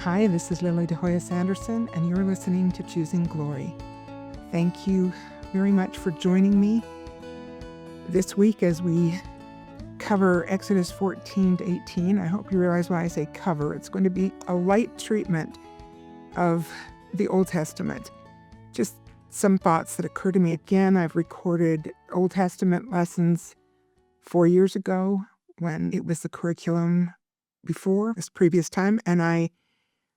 Hi, this is Lili Sanderson, and you're listening to Choosing Glory. Thank you very much for joining me this week as we cover Exodus 14 to 18. I hope you realize why I say cover. It's going to be a light treatment of the Old Testament. Just some thoughts that occur to me. Again, I've recorded Old Testament lessons 4 years ago when it was the curriculum before this previous time, and I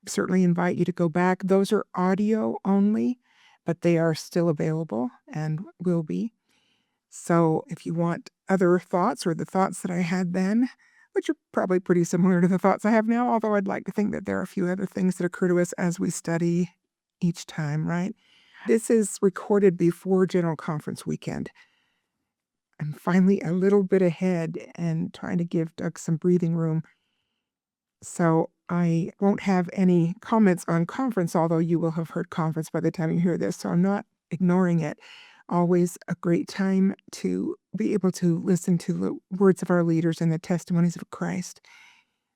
certainly invite you to go back. Those are audio only, but they are still available and will be. So if you want other thoughts or the thoughts that I had then, which are probably pretty similar to the thoughts I have now, although I'd like to think that there are a few other things that occur to us as we study each time, right? This is recorded before General Conference weekend. I'm finally a little bit ahead and trying to give Doug some breathing room. So I won't have any comments on conference, although you will have heard conference by the time you hear this. So I'm not ignoring it. Always a great time to be able to listen to the words of our leaders and the testimonies of Christ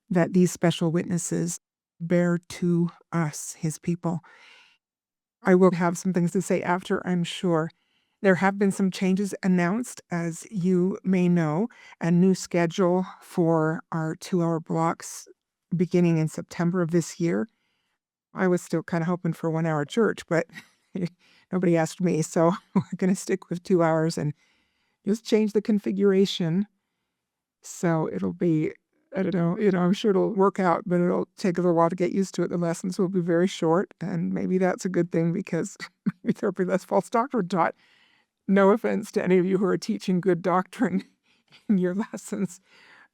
that these special witnesses bear to us, his people. I will have some things to say after, I'm sure. There have been some changes announced, as you may know, a new schedule for our 2-hour blocks beginning in September of this year. I was still kind of hoping for 1-hour church, but nobody asked me, so we're going to stick with 2 hours and just change the configuration. So it'll be, I don't know, I'm sure it'll work out, but it'll take a little while to get used to it. The lessons will be very short, and maybe that's a good thing because maybe there'll be less false doctrine taught. No offense to any of you who are teaching good doctrine in your lessons,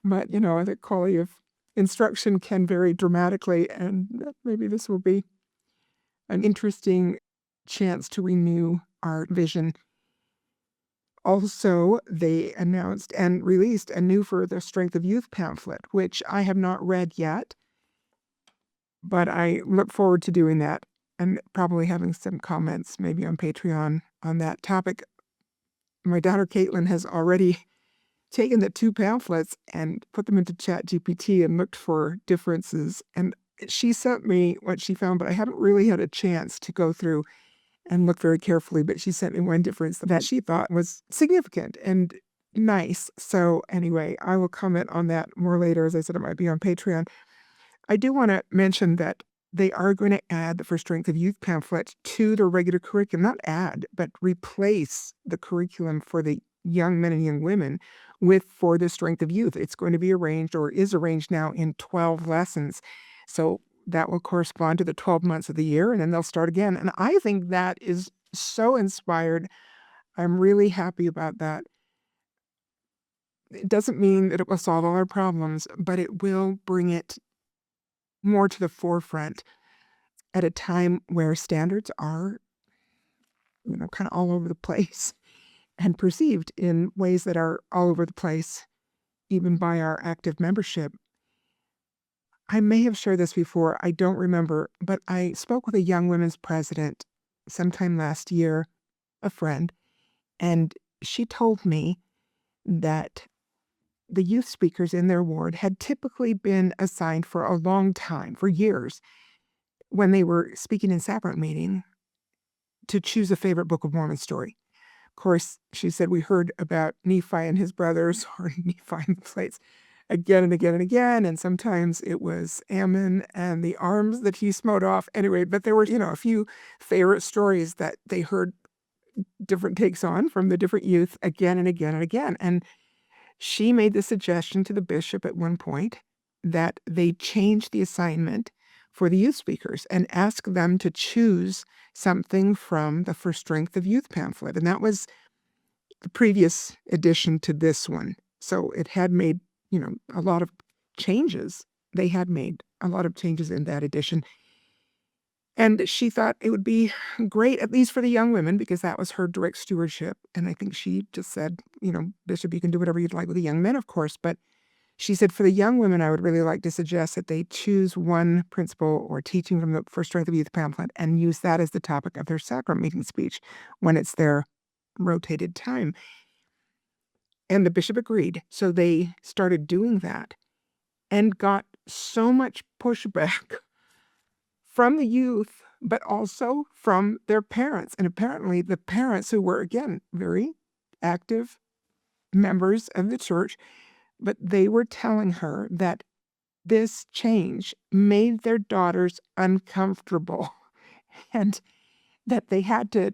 but, the quality of instruction can vary dramatically, and maybe this will be an interesting chance to renew our vision. Also, they announced and released a new For the Strength of Youth pamphlet, which I have not read yet, but I look forward to doing that and probably having some comments maybe on Patreon on that topic. My daughter Caitlin has already taken the 2 pamphlets and put them into ChatGPT and looked for differences. And she sent me what she found, but I haven't really had a chance to go through and look very carefully. But she sent me one difference that she thought was significant and nice. So anyway, I will comment on that more later. As I said, it might be on Patreon. I do want to mention that they are going to add the For Strength of Youth pamphlet to the regular curriculum. Not add, but replace the curriculum for the young men and young women with For the Strength of Youth. It's going to be arranged, or is arranged now, in 12 lessons. So that will correspond to the 12 months of the year, and then they'll start again. And I think that is so inspired. I'm really happy about that. It doesn't mean that it will solve all our problems, but it will bring it more to the forefront at a time where standards are, kind of all over the place and perceived in ways that are all over the place, even by our active membership. I may have shared this before, I don't remember, but I spoke with a young women's president sometime last year, a friend, and she told me that the youth speakers in their ward had typically been assigned for a long time, for years, when they were speaking in sacrament meeting, to choose a favorite Book of Mormon story. Of course, she said, we heard about Nephi and his brothers, or Nephi and the plates, again and again and again, and sometimes it was Ammon and the arms that he smote off. Anyway, but there were, a few favorite stories that they heard different takes on from the different youth again and again and again. And she made the suggestion to the bishop at one point that they change the assignment for the youth speakers and ask them to choose something from the For Strength of Youth pamphlet. And that was the previous addition to this one. So it had made, a lot of changes. They had made a lot of changes in that edition. And she thought it would be great, at least for the young women, because that was her direct stewardship. And I think she just said, Bishop, you can do whatever you'd like with the young men, of course. But she said, for the young women, I would really like to suggest that they choose one principle or teaching from the For Strength of Youth pamphlet and use that as the topic of their sacrament meeting speech when it's their rotated time. And the bishop agreed. So they started doing that and got so much pushback from the youth, but also from their parents. And apparently, the parents, who were, again, very active members of the church, but they were telling her that this change made their daughters uncomfortable and that they had to,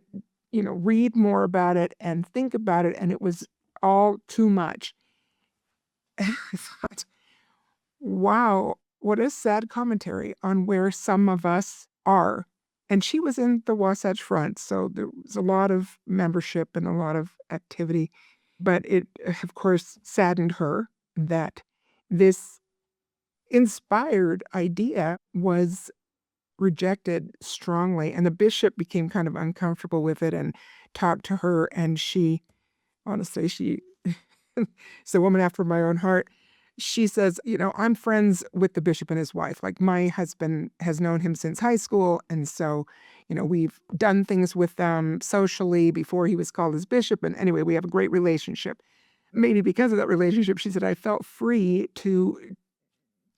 read more about it and think about it. And it was all too much. I thought, wow, what a sad commentary on where some of us are. And she was in the Wasatch Front, so there was a lot of membership and a lot of activity. But it, of course, saddened her that this inspired idea was rejected strongly. And the bishop became kind of uncomfortable with it and talked to her. And she, honestly, she is a woman after my own heart. She says, I'm friends with the bishop and his wife. Like, my husband has known him since high school. And so, we've done things with them socially before he was called as bishop. And anyway, we have a great relationship. Maybe because of that relationship, she said, I felt free to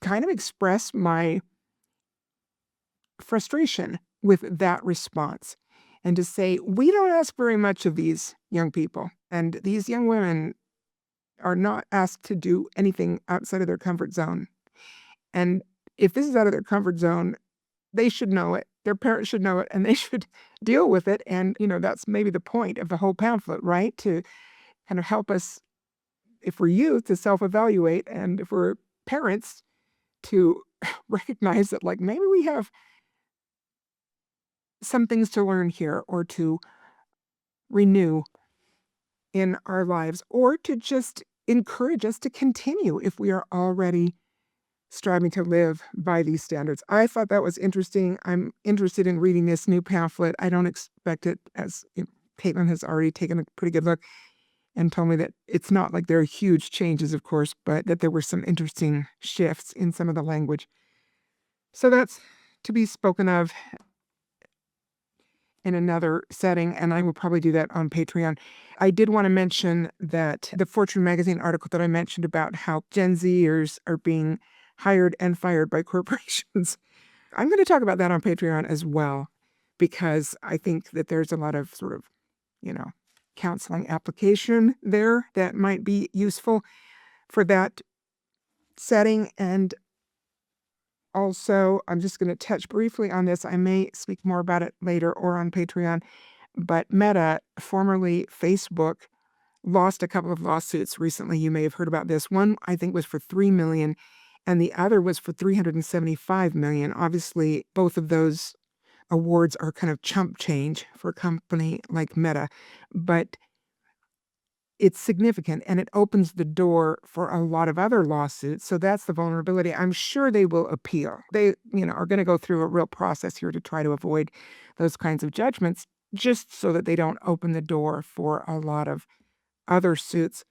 kind of express my frustration with that response and to say, we don't ask very much of these young people. And these young women are not asked to do anything outside of their comfort zone. And if this is out of their comfort zone, they should know it. Their parents should know it, and they should deal with it. And, that's maybe the point of the whole pamphlet, right? To kind of help us, if we're youth, to self-evaluate, and if we're parents, to recognize that, like, maybe we have some things to learn here or to renew in our lives, or to just encourage us to continue if we are already striving to live by these standards. I thought that was interesting. I'm interested in reading this new pamphlet. I don't expect it, as Caitlin has already taken a pretty good look and told me that it's not like there are huge changes, of course, but that there were some interesting shifts in some of the language. So that's to be spoken of in another setting, and I will probably do that on Patreon. I did want to mention that the Fortune magazine article that I mentioned about how Gen Zers are being hired and fired by corporations. I'm going to talk about that on Patreon as well, because I think that there's a lot of sort of, counseling application there that might be useful for that setting. And also, I'm just going to touch briefly on this. I may speak more about it later or on Patreon. But Meta, formerly Facebook, lost a couple of lawsuits recently. You may have heard about this. One, I think, was for $3 million, and the other was for $375 million. Obviously, both of those awards are kind of chump change for a company like Meta, but it's significant, and it opens the door for a lot of other lawsuits. So that's the vulnerability. I'm sure they will appeal. They, are going to go through a real process here to try to avoid those kinds of judgments, just so that they don't open the door for a lot of other suits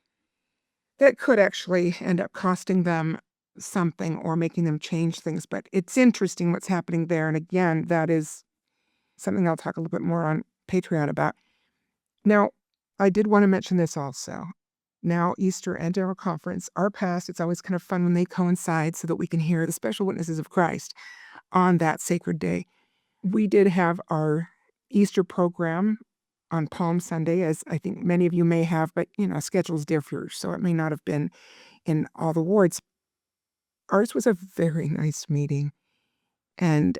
that could actually end up costing them something or making them change things. But it's interesting what's happening there. And again, that is something I'll talk a little bit more on Patreon about. Now, I did want to mention this also. Now, Easter and General Conference are past. It's always kind of fun when they coincide so that we can hear the special witnesses of Christ on that sacred day. We did have our Easter program on Palm Sunday, as I think many of you may have, but, schedules differ, so it may not have been in all the wards. Ours was a very nice meeting, and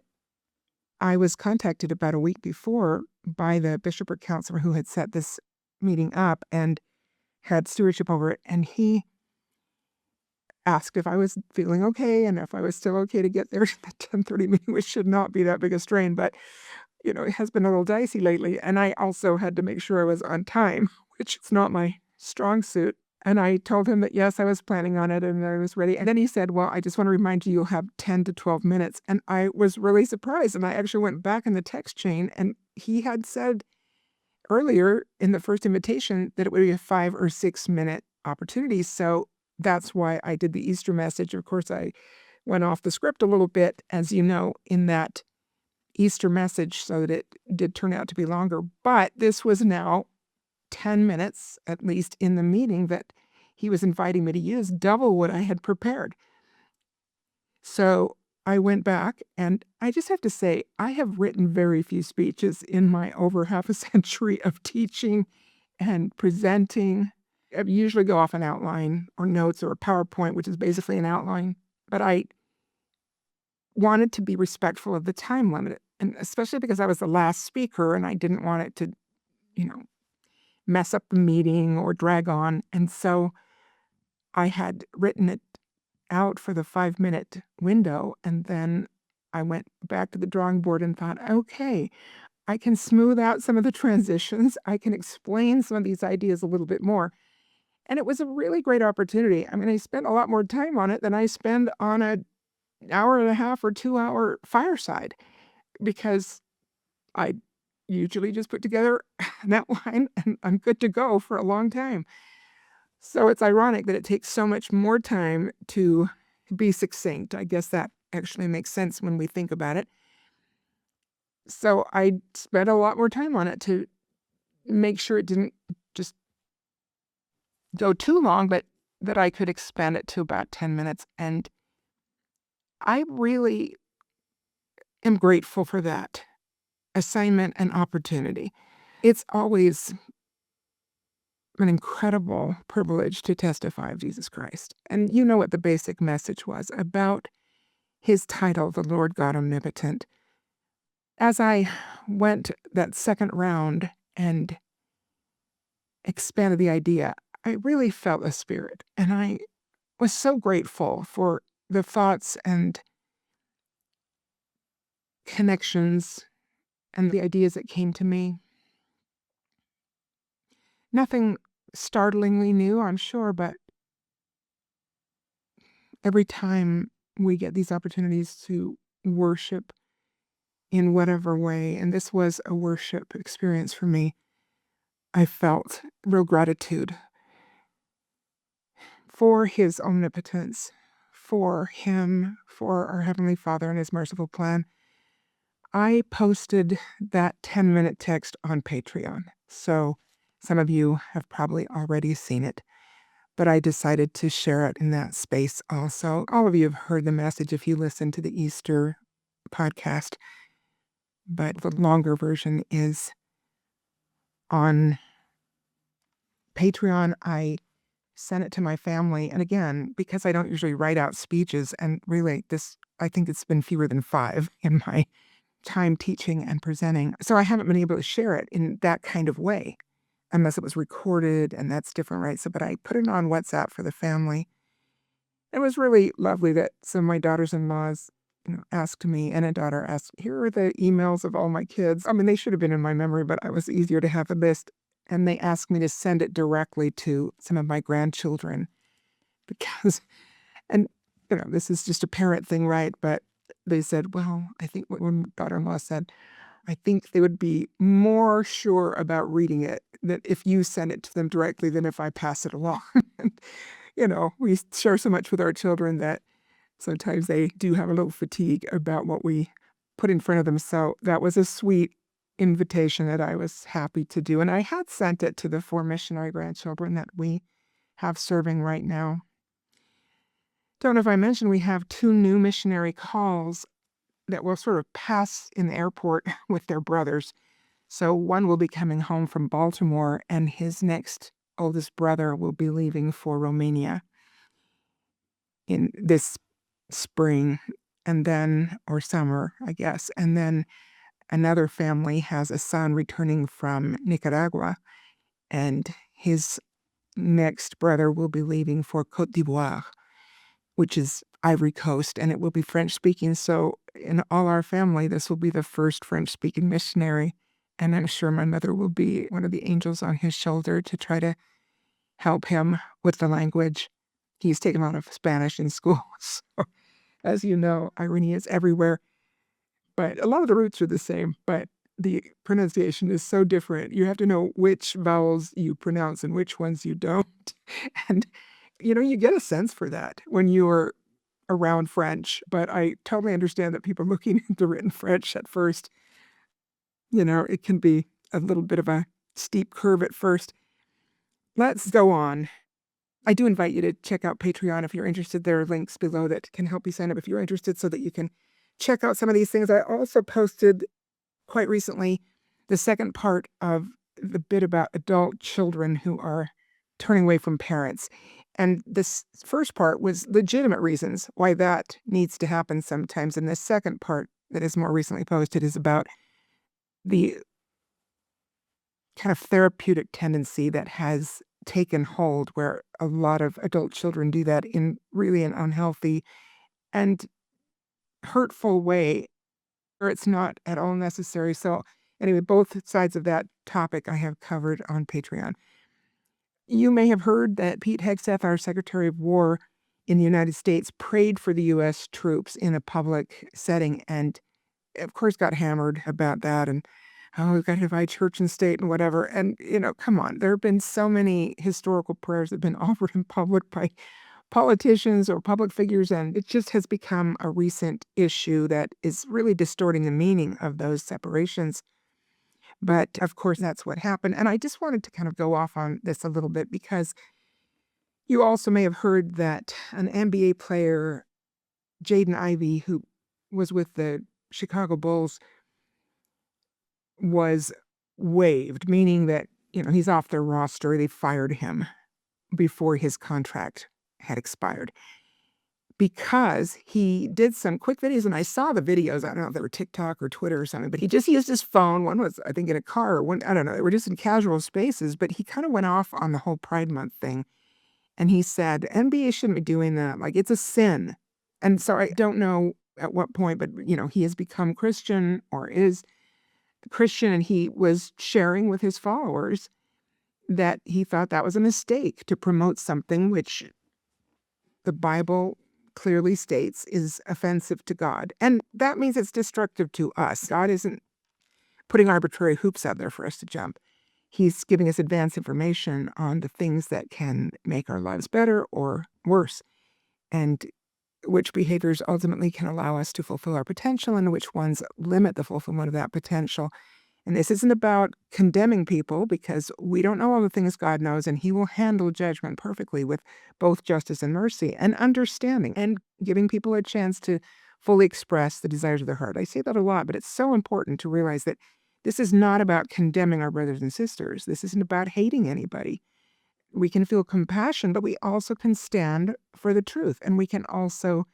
I was contacted about a week before by the bishopric counselor who had set this meeting up and had stewardship over it, and he asked if I was feeling okay and if I was still okay to get there to the 10:30 meeting, which should not be that big a strain, but, it has been a little dicey lately, and I also had to make sure I was on time, which is not my strong suit, and I told him that, yes, I was planning on it and I was ready, and then he said, well, I just want to remind you, you'll have 10 to 12 minutes, and I was really surprised, and I actually went back in the text chain, and he had said earlier in the first invitation that it would be a 5 or 6 minute opportunity. So that's why I did the Easter message. Of course, I went off the script a little bit, as you know, in that Easter message, so that it did turn out to be longer. But this was now 10 minutes, at least, in the meeting that he was inviting me to use, double what I had prepared. So I went back, and I just have to say, I have written very few speeches in my over half a century of teaching and presenting. I usually go off an outline or notes or a PowerPoint, which is basically an outline, but I wanted to be respectful of the time limit, and especially because I was the last speaker and I didn't want it to, you know, mess up the meeting or drag on. And so I had written it out for the 5-minute window, and then I went back to the drawing board and thought, okay, I can smooth out some of the transitions. I can explain some of these ideas a little bit more. And it was a really great opportunity. I mean, I spent a lot more time on it than I spend on an hour and a half or 2-hour fireside, because I usually just put together an outline and I'm good to go for a long time. So it's ironic that it takes so much more time to be succinct. I guess that actually makes sense when we think about it. So I spent a lot more time on it to make sure it didn't just go too long, but that I could expand it to about 10 minutes. And I really am grateful for that assignment and opportunity. It's always an incredible privilege to testify of Jesus Christ. And you know what the basic message was about his title, the Lord God Omnipotent. As I went that second round and expanded the idea, I really felt a spirit. And I was so grateful for the thoughts and connections and the ideas that came to me. Nothing startlingly new, I'm sure, but every time we get these opportunities to worship in whatever way, and this was a worship experience for me, I felt real gratitude for his omnipotence, for him, for our Heavenly Father and his merciful plan. I posted that 10-minute text on Patreon, so some of you have probably already seen it, but I decided to share it in that space also. All of you have heard the message if you listen to the Easter podcast, but the longer version is on Patreon. I sent it to my family, and again, because I don't usually write out speeches, and really I think it's been fewer than 5 in my time teaching and presenting, so I haven't been able to share it in that kind of way, unless it was recorded, and that's different, right? But I put it on WhatsApp for the family. It was really lovely that some of my daughters-in-laws, asked me, and a daughter asked, "Here are the emails of all my kids." I mean, they should have been in my memory, but it was easier to have a list. And they asked me to send it directly to some of my grandchildren because, and this is just a parent thing, right? But they said, well, I think what one daughter-in-law said, I think they would be more sure about reading it that if you send it to them directly than if I pass it along. We share so much with our children that sometimes they do have a little fatigue about what we put in front of them. So that was a sweet invitation that I was happy to do. And I had sent it to the 4 missionary grandchildren that we have serving right now. Don't know if I mentioned we have 2 new missionary calls that will sort of pass in the airport with their brothers. So one will be coming home from Baltimore, and his next oldest brother will be leaving for Romania in this spring, and then, or summer, I guess. And then another family has a son returning from Nicaragua, and his next brother will be leaving for Côte d'Ivoire, which is Ivory Coast, and it will be French speaking. So in all our family, this will be the first French speaking missionary. And I'm sure my mother will be one of the angels on his shoulder to try to help him with the language. He's taken a lot of Spanish in school. So, as you know, irony is everywhere. But a lot of the roots are the same, but the pronunciation is so different. You have to know which vowels you pronounce and which ones you don't. And, you get a sense for that when you're around French. But I totally understand that people looking into written French at first, it can be a little bit of a steep curve at first. Let's go on. I do invite you to check out Patreon if you're interested. There are links below that can help you sign up if you're interested so that you can check out some of these things. I also posted quite recently the second part of the bit about adult children who are turning away from parents. And this first part was legitimate reasons why that needs to happen sometimes. And the second part that is more recently posted is about the kind of therapeutic tendency that has taken hold where a lot of adult children do that in really an unhealthy and hurtful way, or it's not at all necessary. So, anyway, both sides of that topic I have covered on Patreon. You may have heard that Pete Hegseth, our Secretary of War in the United States, prayed for the U.S. troops in a public setting and, of course, got hammered about that. And, oh, we've got to divide church and state and whatever. And, come on, there have been so many historical prayers that have been offered in public by politicians or public figures, and it just has become a recent issue that is really distorting the meaning of those separations. But of course, that's what happened. And I just wanted to kind of go off on this a little bit because you also may have heard that an NBA player, Jaden Ivey, who was with the Chicago Bulls, was waived, meaning that, he's off their roster. They fired him before his contract had expired because he did some quick videos. And I saw the videos. I don't know if they were TikTok or Twitter or something, but he just used his phone. One was, I think, in a car, or one, I don't know. They were just in casual spaces, but he kind of went off on the whole Pride Month thing. And he said, NBA shouldn't be doing that. Like, it's a sin. And so I don't know at what point, but, he has become Christian or is Christian. And he was sharing with his followers that he thought that was a mistake to promote something which the Bible clearly states is offensive to God. And that means it's destructive to us. God isn't putting arbitrary hoops out there for us to jump. He's giving us advanced information on the things that can make our lives better or worse, and which behaviors ultimately can allow us to fulfill our potential and which ones limit the fulfillment of that potential. And this isn't about condemning people because we don't know all the things God knows, and he will handle judgment perfectly with both justice and mercy and understanding and giving people a chance to fully express the desires of their heart. I say that a lot, but it's so important to realize that this is not about condemning our brothers and sisters. This isn't about hating anybody. We can feel compassion, but we also can stand for the truth, and we can also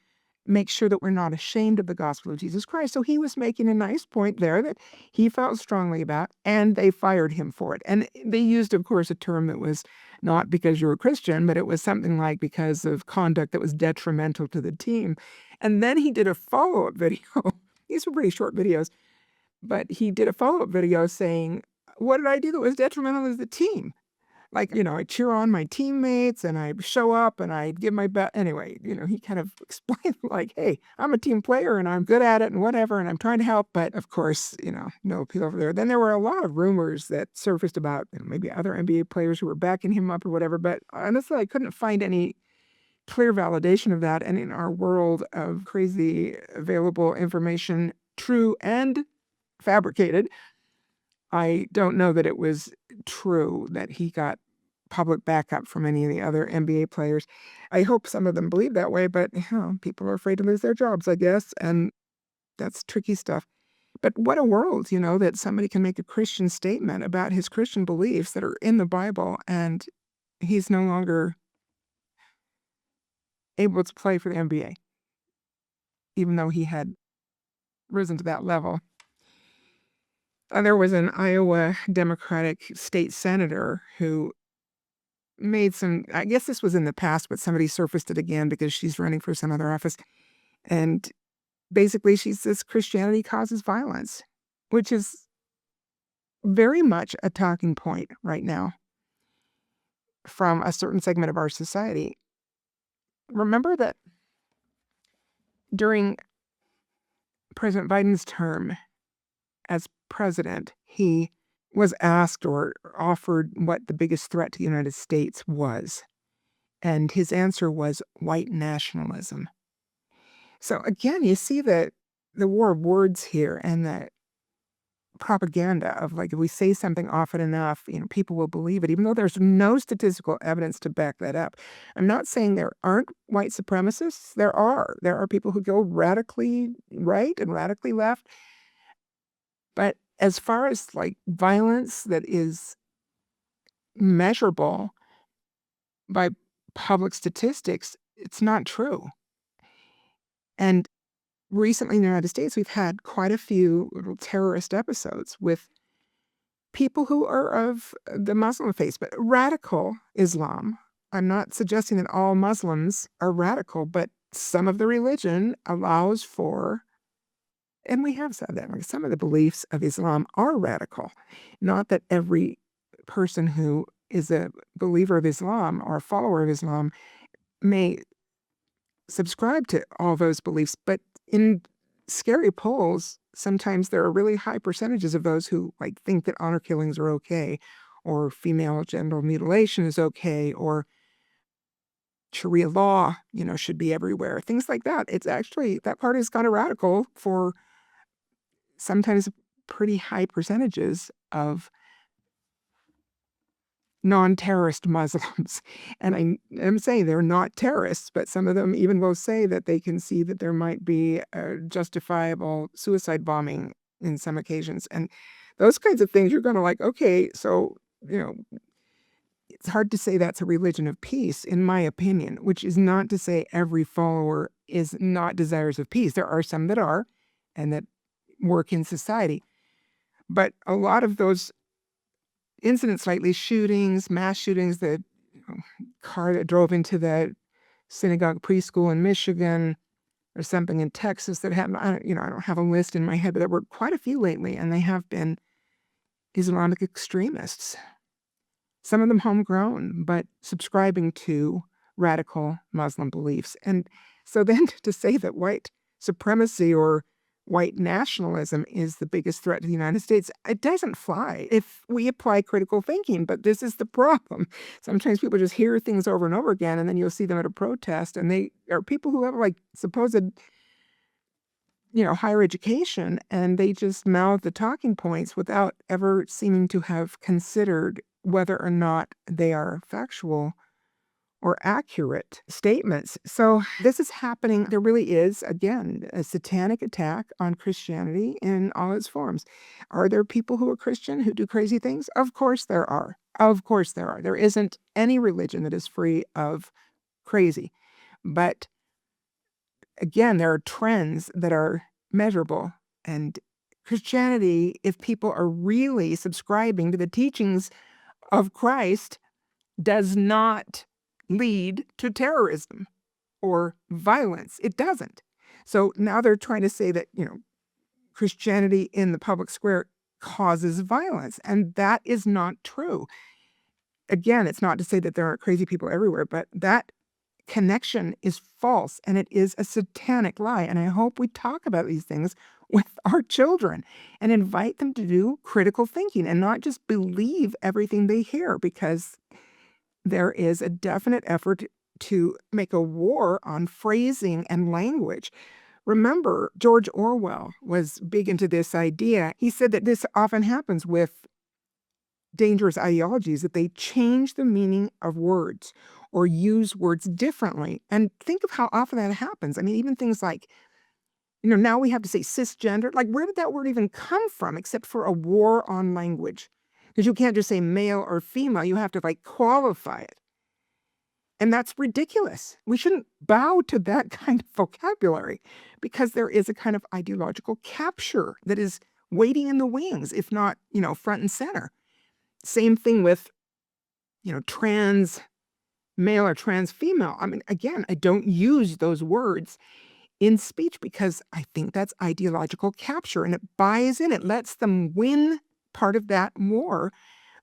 make sure that we're not ashamed of the gospel of Jesus Christ. So he was making a nice point there that he felt strongly about, and they fired him for it. And they used, of course, a term that was not because you're a Christian, but it was something like because of conduct that was detrimental to the team. And then he did a follow-up video. These were pretty short videos, but he did a follow-up video saying, what did I do that was detrimental to the team? Like, I cheer on my teammates and I show up and I give my best. Anyway, he kind of explained like, hey, I'm a team player and I'm good at it and whatever, and I'm trying to help. But of course, no appeal over there. Then there were a lot of rumors that surfaced about maybe other NBA players who were backing him up or whatever. But honestly, I couldn't find any clear validation of that. And in our world of crazy available information, true and fabricated, I don't know that it was true that he got public backup from any of the other NBA players. I hope some of them believe that way, but people are afraid to lose their jobs, I guess, and that's tricky stuff. But what a world, that somebody can make a Christian statement about his Christian beliefs that are in the Bible, and he's no longer able to play for the NBA, even though he had risen to that level. There was an Iowa Democratic state senator who made some, I guess this was in the past, but somebody surfaced it again because she's running for some other office. And basically she says Christianity causes violence, which is very much a talking point right now from a certain segment of our society. Remember that during President Biden's term as president, he was asked or offered what the biggest threat to the United States was. And his answer was white nationalism. So again, you see the war of words here and the propaganda of like if we say something often enough, people will believe it, even though there's no statistical evidence to back that up. I'm not saying there aren't white supremacists. There are. There are people who go radically right and radically left. But as far as like violence that is measurable by public statistics, it's not true. And recently in the United States, we've had quite a few little terrorist episodes with people who are of the Muslim faith, but radical Islam. I'm not suggesting that all Muslims are radical, but some of the religion allows for, and we have said that, like some of the beliefs of Islam are radical. Not that every person who is a believer of Islam or a follower of Islam may subscribe to all those beliefs, but in scary polls, sometimes there are really high percentages of those who like think that honor killings are okay, or female genital mutilation is okay, or Sharia law, should be everywhere. Things like that. It's actually that part is kind of radical for sometimes pretty high percentages of non-terrorist Muslims. And I am saying they're not terrorists, but some of them even will say that they can see that there might be a justifiable suicide bombing in some occasions. And those kinds of things, you're going to like, okay, so, it's hard to say that's a religion of peace, in my opinion, which is not to say every follower is not desirous of peace. There are some that are and that work in society. But a lot of those incidents lately, shootings, mass shootings, the car that drove into the synagogue preschool in Michigan or something in Texas that happened. I don't have a list in my head, but there were quite a few lately, and they have been Islamic extremists. Some of them homegrown, but subscribing to radical Muslim beliefs. And so then to say that white supremacy or white nationalism is the biggest threat to the United States, it doesn't fly if we apply critical thinking. But this is the problem. Sometimes people just hear things over and over again, and then you'll see them at a protest, and they are people who have like supposed, higher education, and they just mouth the talking points without ever seeming to have considered whether or not they are factual or accurate statements. So this is happening. There really is, again, a satanic attack on Christianity in all its forms. Are there people who are Christian who do crazy things? Of course there are. Of course there are. There isn't any religion that is free of crazy. But again, there are trends that are measurable. And Christianity, if people are really subscribing to the teachings of Christ, does not lead to terrorism or violence. It doesn't. So now they're trying to say that, Christianity in the public square causes violence, and that is not true. Again, it's not to say that there aren't crazy people everywhere, but that connection is false, and it is a satanic lie. And I hope we talk about these things with our children and invite them to do critical thinking and not just believe everything they hear, because there is a definite effort to make a war on phrasing and language. Remember, George Orwell was big into this idea. He said that this often happens with dangerous ideologies, that they change the meaning of words or use words differently. And think of how often that happens. I mean, even things like, now we have to say cisgender. Like, where did that word even come from except for a war on language? Because you can't just say male or female. You have to qualify it. And that's ridiculous. We shouldn't bow to that kind of vocabulary, because there is a kind of ideological capture that is waiting in the wings, if not, front and center. Same thing with, trans male or trans female. I mean, again, I don't use those words in speech because I think that's ideological capture, and it buys in, it lets them win part of that war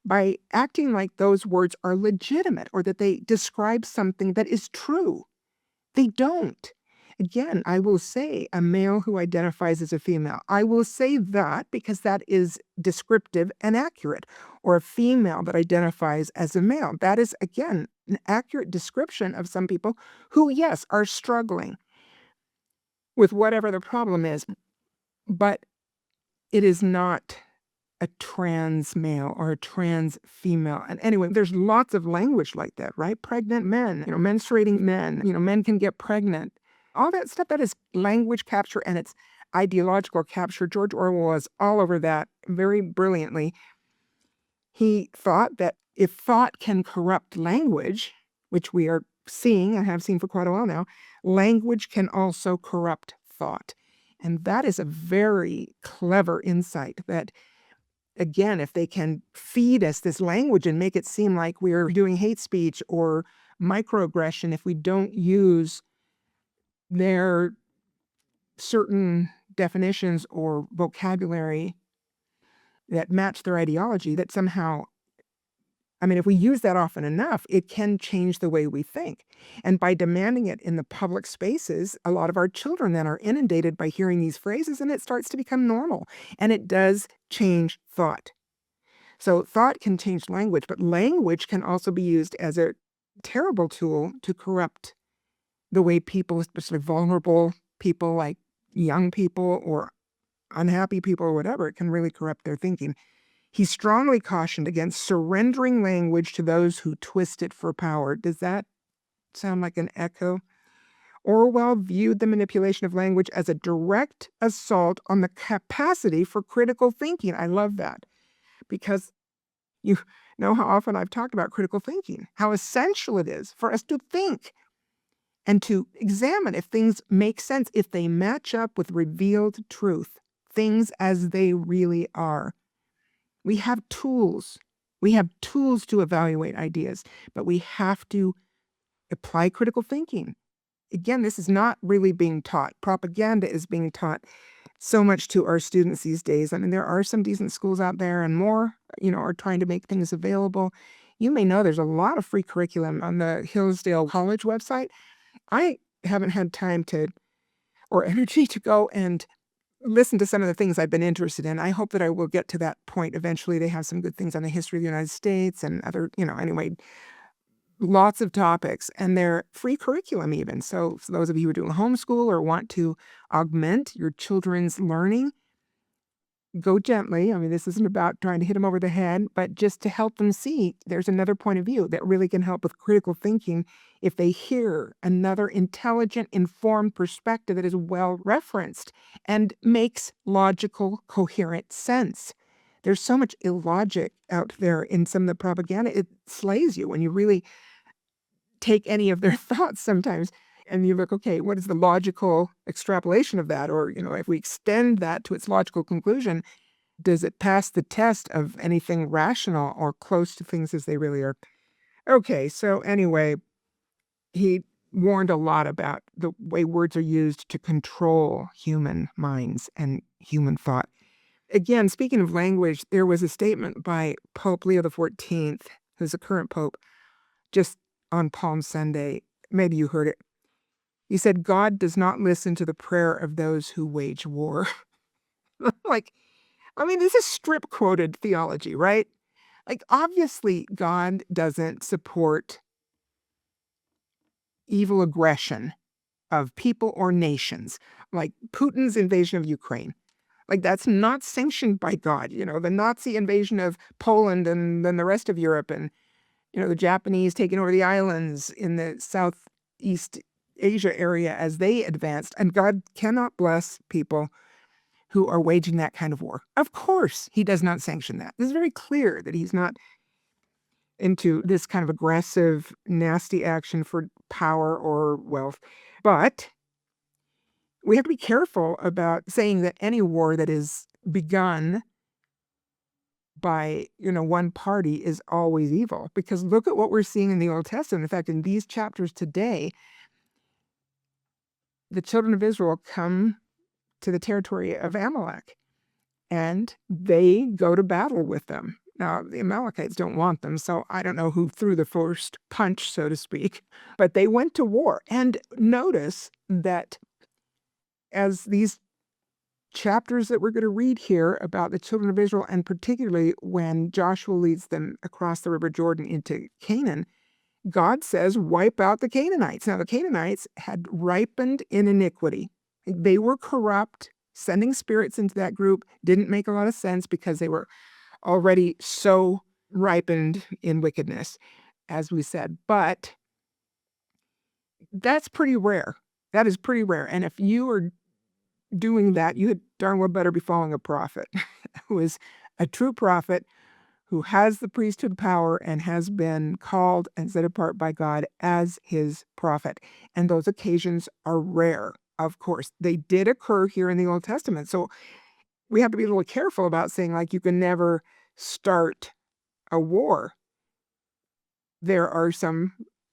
by acting like those words are legitimate or that they describe something that is true. They don't. Again, I will say a male who identifies as a female. I will say that because that is descriptive and accurate. Or a female that identifies as a male. That is, again, an accurate description of some people who, yes, are struggling with whatever the problem is. But it is not a trans male or a trans female. And anyway, there's lots of language like that, right? Pregnant men, menstruating men, men can get pregnant. All that stuff, that is language capture, and it's ideological capture. George Orwell was all over that very brilliantly. He thought that if thought can corrupt language, which we are seeing and have seen for quite a while now, language can also corrupt thought. And that is a very clever insight that, again, if they can feed us this language and make it seem like we're doing hate speech or microaggression if we don't use their certain definitions or vocabulary that match their ideology, that somehow, if we use that often enough, it can change the way we think. And by demanding it in the public spaces, a lot of our children then are inundated by hearing these phrases, and it starts to become normal. And it does change thought. So thought can change language, but language can also be used as a terrible tool to corrupt the way people, especially vulnerable people like young people or unhappy people or whatever, it can really corrupt their thinking. He strongly cautioned against surrendering language to those who twist it for power. Does that sound like an echo? Orwell viewed the manipulation of language as a direct assault on the capacity for critical thinking. I love that, because you know how often I've talked about critical thinking, how essential it is for us to think and to examine if things make sense, if they match up with revealed truth, things as they really are. We have tools. We have tools to evaluate ideas, but we have to apply critical thinking. Again, this is not really being taught. Propaganda is being taught so much to our students these days. There are some decent schools out there, and more, are trying to make things available. You may know there's a lot of free curriculum on the Hillsdale College website. I haven't had time or energy to go and listen to some of the things I've been interested in. I hope that I will get to that point eventually. They have some good things on the history of the United States and other, anyway, lots of topics, and they're free curriculum even. So for those of you who are doing homeschool or want to augment your children's learning, go gently. This isn't about trying to hit them over the head, but just to help them see there's another point of view that really can help with critical thinking if they hear another intelligent, informed perspective that is well referenced and makes logical, coherent sense. There's so much illogic out there in some of the propaganda. It slays you when you really take any of their thoughts sometimes. And you look, okay, what is the logical extrapolation of that? Or, if we extend that to its logical conclusion, does it pass the test of anything rational or close to things as they really are? Okay, so anyway, he warned a lot about the way words are used to control human minds and human thought. Again, speaking of language, there was a statement by Pope Leo XIV, who's the current pope, just on Palm Sunday. Maybe you heard it. He said, God does not listen to the prayer of those who wage war. This is strip quoted theology, right? Obviously, God doesn't support evil aggression of people or nations, like Putin's invasion of Ukraine. That's not sanctioned by God. The Nazi invasion of Poland and then the rest of Europe, and, the Japanese taking over the islands in the Southeast Asia area as they advanced. And God cannot bless people who are waging that kind of war. Of course, he does not sanction that. It's very clear that he's not into this kind of aggressive, nasty action for power or wealth. But we have to be careful about saying that any war that is begun by, one party is always evil. Because look at what we're seeing in the Old Testament. In fact, in these chapters today, the children of Israel come to the territory of Amalek, and they go to battle with them. Now, the Amalekites don't want them, so I don't know who threw the first punch, so to speak, but they went to war. And notice that as these chapters that we're going to read here about the children of Israel, and particularly when Joshua leads them across the River Jordan into Canaan, God says, wipe out the Canaanites. Now, the Canaanites had ripened in iniquity. They were corrupt. Sending spirits into that group didn't make a lot of sense because they were already so ripened in wickedness, as we said. But that's pretty rare. That is pretty rare. And if you are doing that, you had darn well better be following a prophet who is a true prophet who has the priesthood power and has been called and set apart by God as his prophet. And those occasions are rare, of course. They did occur here in the Old Testament. So we have to be a little careful about saying, like, you can never start a war. There are some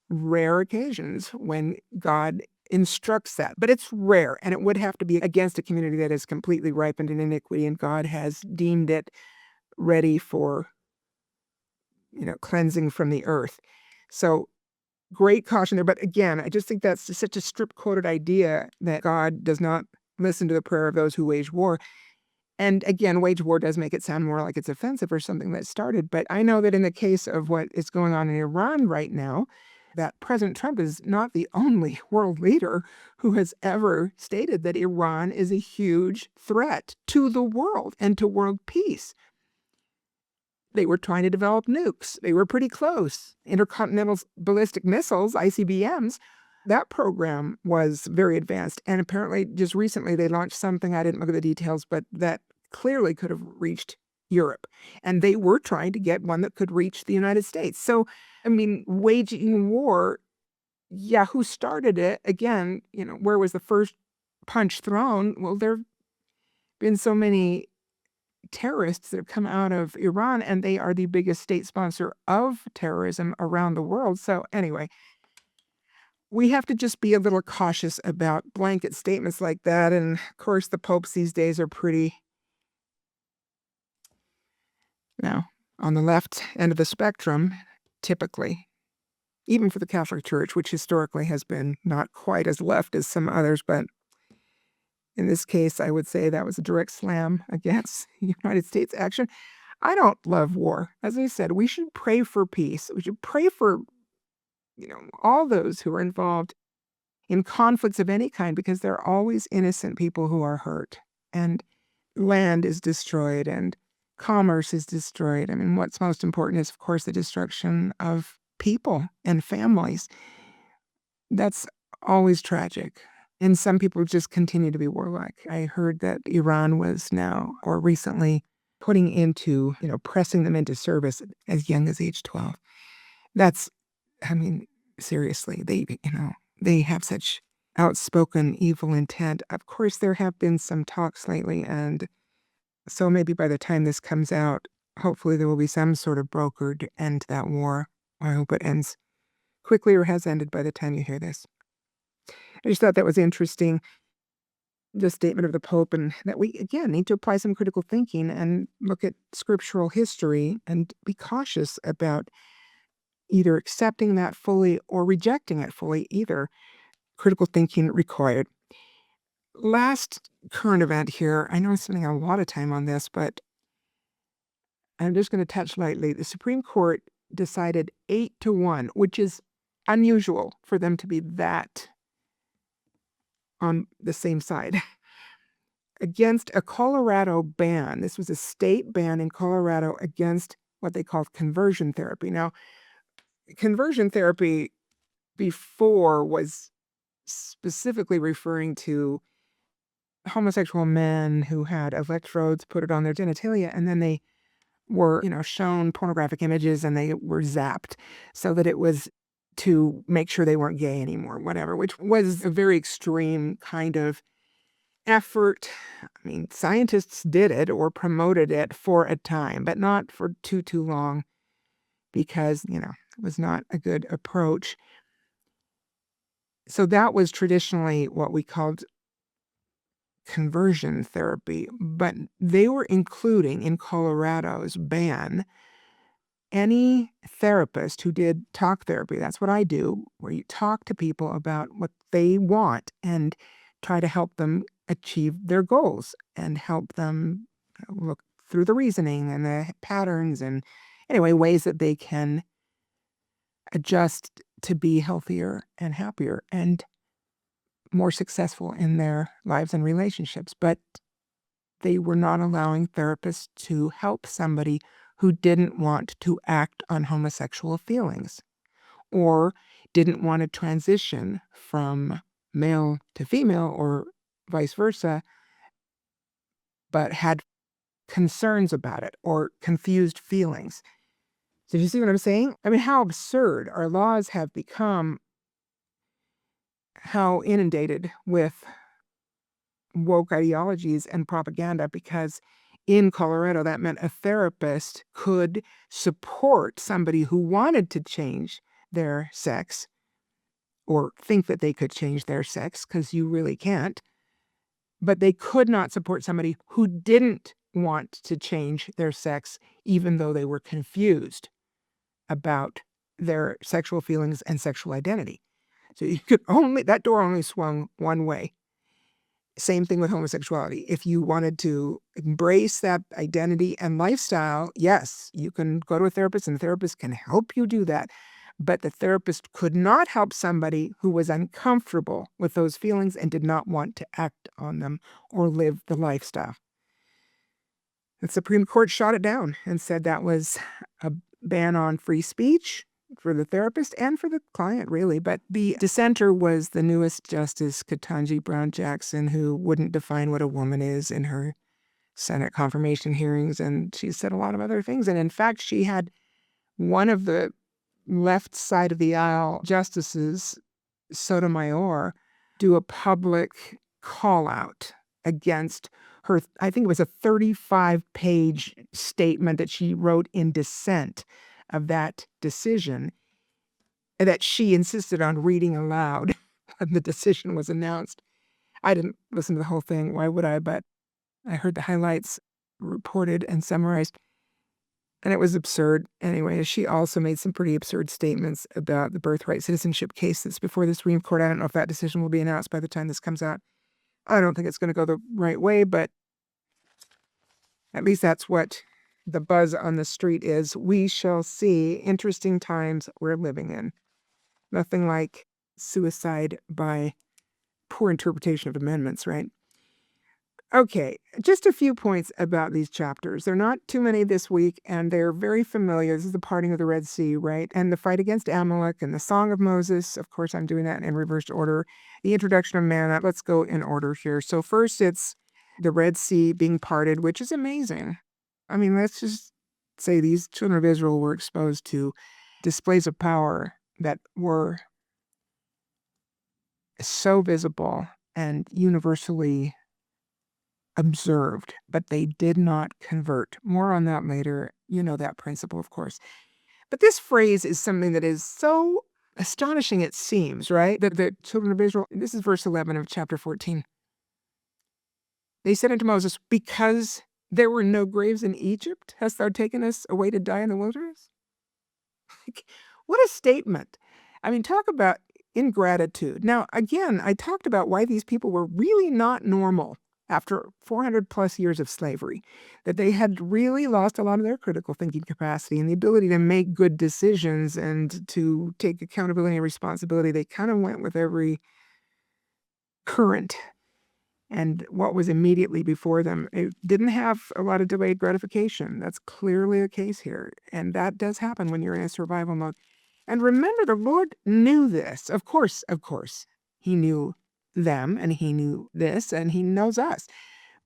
rare occasions when God instructs that, but it's rare, and it would have to be against a community that is completely ripened in iniquity and God has deemed it ready for, cleansing from the earth. So great caution there. But again, I just think that's just such a strip quoted idea that God does not listen to the prayer of those who wage war. And again, wage war does make it sound more like it's offensive or something that started. But I know that in the case of what is going on in Iran right now, that President Trump is not the only world leader who has ever stated that Iran is a huge threat to the world and to world peace. They were trying to develop nukes. They were pretty close. Intercontinental ballistic missiles, ICBMs, that program was very advanced. And apparently just recently they launched something, I didn't look at the details, but that clearly could have reached Europe. And they were trying to get one that could reach the United States. So, I mean, waging war, yeah, who started it? Again, where was the first punch thrown? Well, there have been so many terrorists that have come out of Iran, and they are the biggest state sponsor of terrorism around the world. So anyway, we have to just be a little cautious about blanket statements like that. And of course, the popes these days are pretty, on the left end of the spectrum, typically, even for the Catholic Church, which historically has been not quite as left as some others. But in this case, I would say that was a direct slam against United States action. I don't love war. As I said, we should pray for peace. We should pray for, all those who are involved in conflicts of any kind, because there are always innocent people who are hurt and land is destroyed and commerce is destroyed. I mean, what's most important is, of course, the destruction of people and families. That's always tragic. And some people just continue to be warlike. I heard that Iran was now, or recently, putting into, pressing them into service as young as age 12. That's, I mean, seriously, they have such outspoken evil intent. Of course, there have been some talks lately, and so maybe by the time this comes out, hopefully there will be some sort of brokered end to that war. I hope it ends quickly or has ended by the time you hear this. I just thought that was interesting, the statement of the Pope, and that we, again, need to apply some critical thinking and look at scriptural history and be cautious about either accepting that fully or rejecting it fully, either. Critical thinking required. Last current event here, I know I'm spending a lot of time on this, but I'm just going to touch lightly. The Supreme Court decided 8-1, which is unusual for them to be that on the same side, against a Colorado ban. This was a state ban in Colorado against what they called conversion therapy. Now, conversion therapy before was specifically referring to homosexual men who had electrodes put it on their genitalia, and then they were, shown pornographic images and they were zapped so that it was to make sure they weren't gay anymore, whatever, which was a very extreme kind of effort. I mean, scientists did it or promoted it for a time, but not for too long, because, it was not a good approach. So that was traditionally what we called conversion therapy, but they were including in Colorado's ban any therapist who did talk therapy. That's what I do, where you talk to people about what they want and try to help them achieve their goals and help them look through the reasoning and the patterns and, anyway, ways that they can adjust to be healthier and happier and more successful in their lives and relationships. But they were not allowing therapists to help somebody who didn't want to act on homosexual feelings or didn't want to transition from male to female or vice versa, but had concerns about it or confused feelings. So do you see what I'm saying? I mean, how absurd our laws have become, how inundated with woke ideologies and propaganda, because in Colorado, that meant a therapist could support somebody who wanted to change their sex or think that they could change their sex, because you really can't. But they could not support somebody who didn't want to change their sex, even though they were confused about their sexual feelings and sexual identity. So that door only swung one way. Same thing with homosexuality. If you wanted to embrace that identity and lifestyle, yes, you can go to a therapist and the therapist can help you do that. But the therapist could not help somebody who was uncomfortable with those feelings and did not want to act on them or live the lifestyle. The Supreme Court shot it down and said that was a ban on free speech for the therapist and for the client, really. But the dissenter was the newest Justice, Ketanji Brown Jackson, who wouldn't define what a woman is in her Senate confirmation hearings. And she said a lot of other things. And in fact, she had one of the left side of the aisle justices, Sotomayor, do a public call out against her. I think it was a 35-page statement that she wrote in dissent of that decision that she insisted on reading aloud when the decision was announced. I didn't listen to the whole thing. Why would I? But I heard the highlights reported and summarized. And it was absurd. Anyway, she also made some pretty absurd statements about the birthright citizenship case that's before the Supreme Court. I don't know if that decision will be announced by the time this comes out. I don't think it's going to go the right way, but at least that's what the buzz on the street is. We shall see. Interesting times we're living in. Nothing like suicide by poor interpretation of amendments, right? Okay, just a few points about these chapters. There are not too many this week, and they're very familiar. This is the parting of the Red Sea, right? And the fight against Amalek and the Song of Moses. Of course, I'm doing that in reversed order. The introduction of manna. Let's go in order here. So first, it's the Red Sea being parted, which is amazing. I mean, let's just say these children of Israel were exposed to displays of power that were so visible and universally observed, but they did not convert. More on that later. You know that principle, of course. But this phrase is something that is so astonishing, it seems, right? That the children of Israel, this is verse 11 of chapter 14. They said unto Moses, because there were no graves in Egypt, hast thou taken us away to die in the wilderness? What a statement. I mean, talk about ingratitude. Now, again, I talked about why these people were really not normal after 400 plus years of slavery, that they had really lost a lot of their critical thinking capacity and the ability to make good decisions and to take accountability and responsibility. They kind of went with every current and what was immediately before them. It didn't have a lot of delayed gratification. That's clearly the case here. And that does happen when you're in a survival mode. And remember, the Lord knew this. Of course, he knew them and he knew this and he knows us.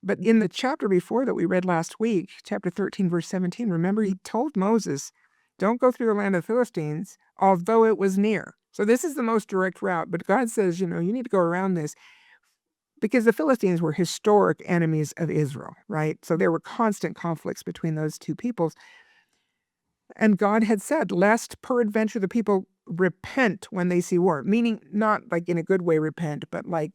But in the chapter before that we read last week, chapter 13, verse 17, remember he told Moses, don't go through the land of the Philistines, although it was near. So this is the most direct route. But God says, you need to go around this because the Philistines were historic enemies of Israel, right? So there were constant conflicts between those two peoples. And God had said, lest peradventure the people repent when they see war, meaning not like in a good way repent, but like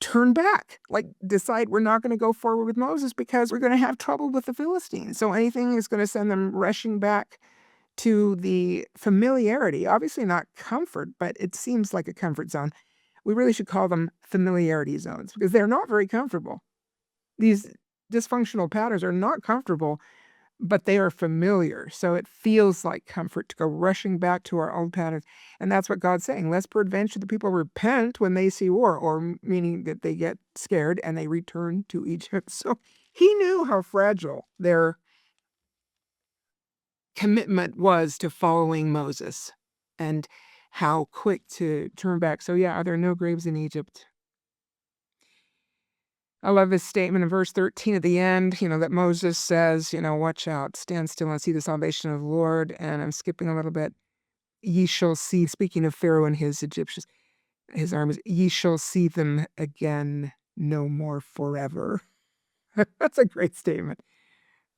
turn back, like decide we're not going to go forward with Moses because we're going to have trouble with the Philistines. So anything is going to send them rushing back to the familiarity, obviously not comfort, but it seems like a comfort zone. We really should call them familiarity zones because they're not very comfortable. These dysfunctional patterns are not comfortable but they are familiar. So it feels like comfort to go rushing back to our old patterns. And that's what God's saying. Lest peradventure the people repent when they see war, or meaning that they get scared and they return to Egypt. So he knew how fragile their commitment was to following Moses and how quick to turn back. So yeah, are there no graves in Egypt? I love this statement in verse 13 at the end, that Moses says, watch out, stand still and see the salvation of the Lord. And I'm skipping a little bit. Ye shall see, speaking of Pharaoh and his Egyptians, his armies, ye shall see them again no more forever. That's a great statement.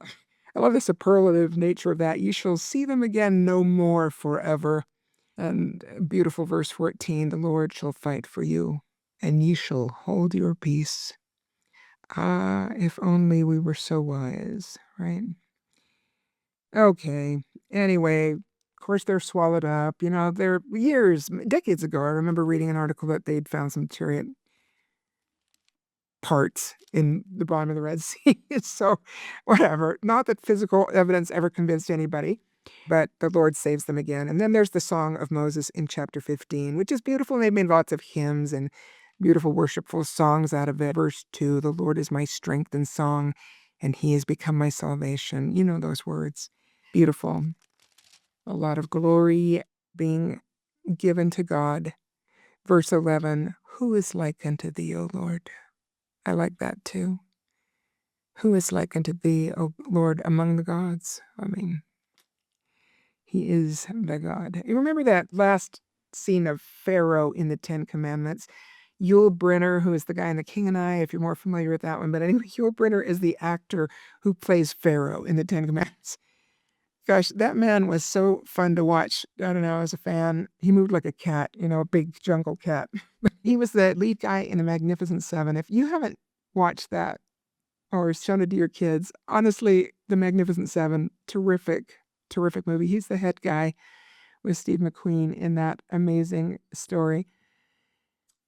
I love the superlative nature of that. You shall see them again no more forever. And beautiful verse 14, the Lord shall fight for you, and ye shall hold your peace. Ah, if only we were so wise, right? Okay. Anyway, of course they're swallowed up. They're decades ago, I remember reading an article that they'd found some chariot parts in the bottom of the Red Sea. So, whatever. Not that physical evidence ever convinced anybody, but the Lord saves them again. And then there's the Song of Moses in chapter 15, which is beautiful. And they made lots of hymns and beautiful worshipful songs out of it. Verse 2, the Lord is my strength and song, and he has become my salvation. You know those words. Beautiful. A lot of glory being given to God. Verse 11, who is like unto thee, O Lord? I like that too. Who is like unto thee, O Lord, among the gods? I mean, he is the God. You remember that last scene of Pharaoh in the Ten Commandments? Yul Brynner, who is the guy in The King and I, if you're more familiar with that one. But anyway, Yul Brynner is the actor who plays Pharaoh in the Ten Commandments. Gosh, that man was so fun to watch. I don't know, as a fan. He moved like a cat, a big jungle cat. He was the lead guy in The Magnificent Seven. If you haven't watched that or shown it to your kids, honestly, The Magnificent Seven, terrific, terrific movie. He's the head guy with Steve McQueen in that amazing story.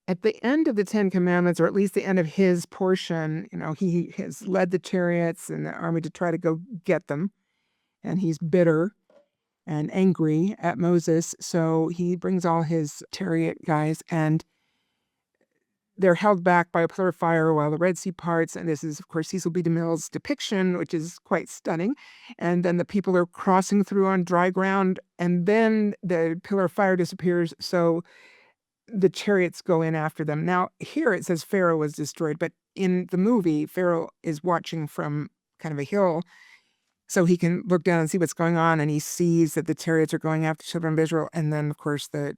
At the end of the Ten Commandments, or at least the end of his portion, he has led the chariots and the army to try to go get them. And he's bitter and angry at Moses. So he brings all his chariot guys, and they're held back by a pillar of fire while the Red Sea parts. And this is, of course, Cecil B. DeMille's depiction, which is quite stunning. And then the people are crossing through on dry ground, and then the pillar of fire disappears. So the chariots go in after them. Now, here it says Pharaoh was destroyed, but in the movie, Pharaoh is watching from kind of a hill, so he can look down and see what's going on, and he sees that the chariots are going after the children of Israel. And then, of course, the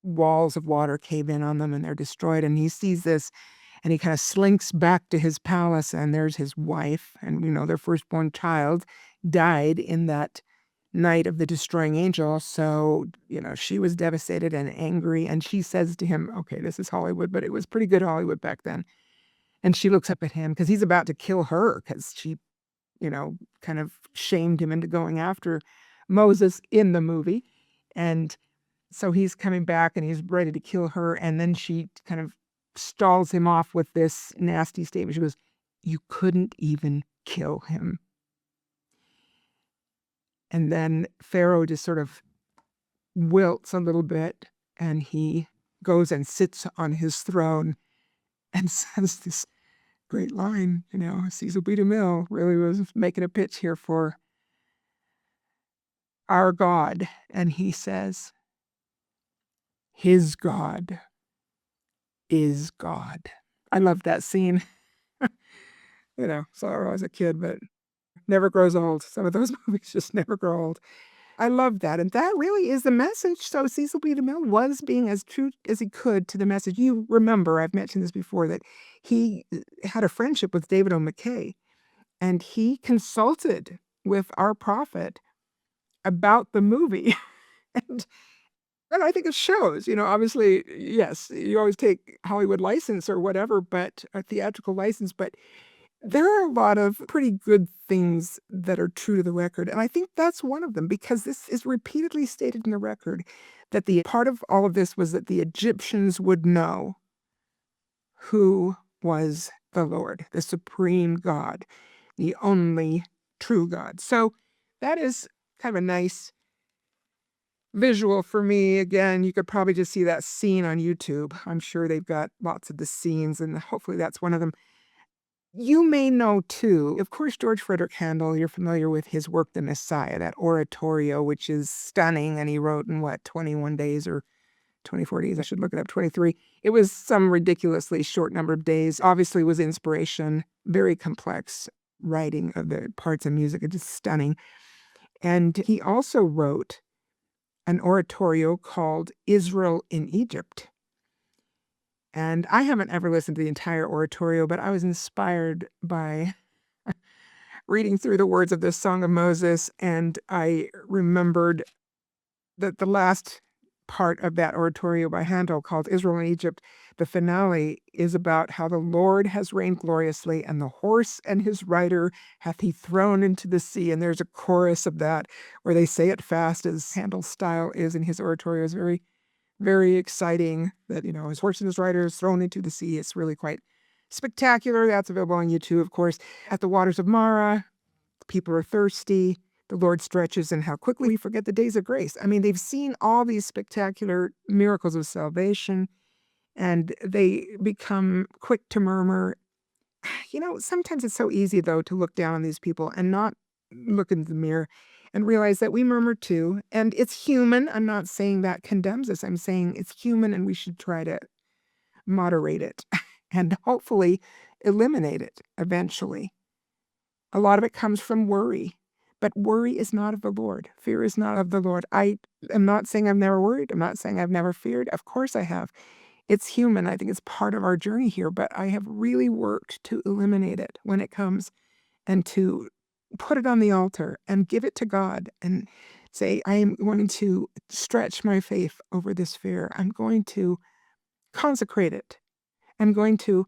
walls of water cave in on them and they're destroyed. And he sees this, and he kind of slinks back to his palace, and there's his wife. And, their firstborn child died in that night of the destroying angel. So, she was devastated and angry. And she says to him, okay, this is Hollywood, but it was pretty good Hollywood back then. And she looks up at him because he's about to kill her because she kind of shamed him into going after Moses in the movie. And so he's coming back and he's ready to kill her. And then she kind of stalls him off with this nasty statement. She goes, you couldn't even kill him. And then Pharaoh just sort of wilts a little bit, and he goes and sits on his throne and says this great line, Cecil B. DeMille really was making a pitch here for our God. And he says, his God is God. I love that scene. Saw her as a kid, but never grows old. Some of those movies just never grow old. I love that. And that really is the message. So Cecil B. DeMille was being as true as he could to the message. You remember, I've mentioned this before, that he had a friendship with David O. McKay, and he consulted with our prophet about the movie. And I think it shows, obviously, yes, you always take Hollywood license or whatever, but a theatrical license, but there are a lot of pretty good things that are true to the record. And I think that's one of them, because this is repeatedly stated in the record that the part of all of this was that the Egyptians would know who was the Lord, the supreme God, the only true God. So that is kind of a nice visual for me. Again, you could probably just see that scene on YouTube. I'm sure they've got lots of the scenes, and hopefully that's one of them. You may know too, of course, George Frederick Handel, you're familiar with his work, The Messiah, that oratorio, which is stunning. And he wrote in what, 21 days or 24 days? I should look it up, 23. It was some ridiculously short number of days. Obviously was inspiration, very complex writing of the parts of music. It's just stunning. And he also wrote an oratorio called Israel in Egypt. And I haven't ever listened to the entire oratorio, but I was inspired by reading through the words of this Song of Moses, and I remembered that the last part of that oratorio by Handel, called Israel in Egypt, the finale is about how the Lord has reigned gloriously, and the horse and his rider hath he thrown into the sea. And there's a chorus of that where they say it fast, as Handel's style is in his oratorio. Is very, very exciting that, his horse and his rider is thrown into the sea. It's really quite spectacular. That's available on YouTube, of course. At the waters of Mara, people are thirsty. The Lord stretches, and how quickly we forget the days of grace. I mean, they've seen all these spectacular miracles of salvation, and they become quick to murmur. Sometimes it's so easy, though, to look down on these people and not look in the mirror and realize that we murmur too. And it's human. I'm not saying that condemns us. I'm saying it's human, and we should try to moderate it and hopefully eliminate it eventually. A lot of it comes from worry, but worry is not of the Lord. Fear is not of the Lord. I am not saying I've never worried. I'm not saying I've never feared. Of course I have. It's human. I think it's part of our journey here, but I have really worked to eliminate it when it comes, and to put it on the altar and give it to God and say, I am going to stretch my faith over this fear. I'm going to consecrate it. I'm going to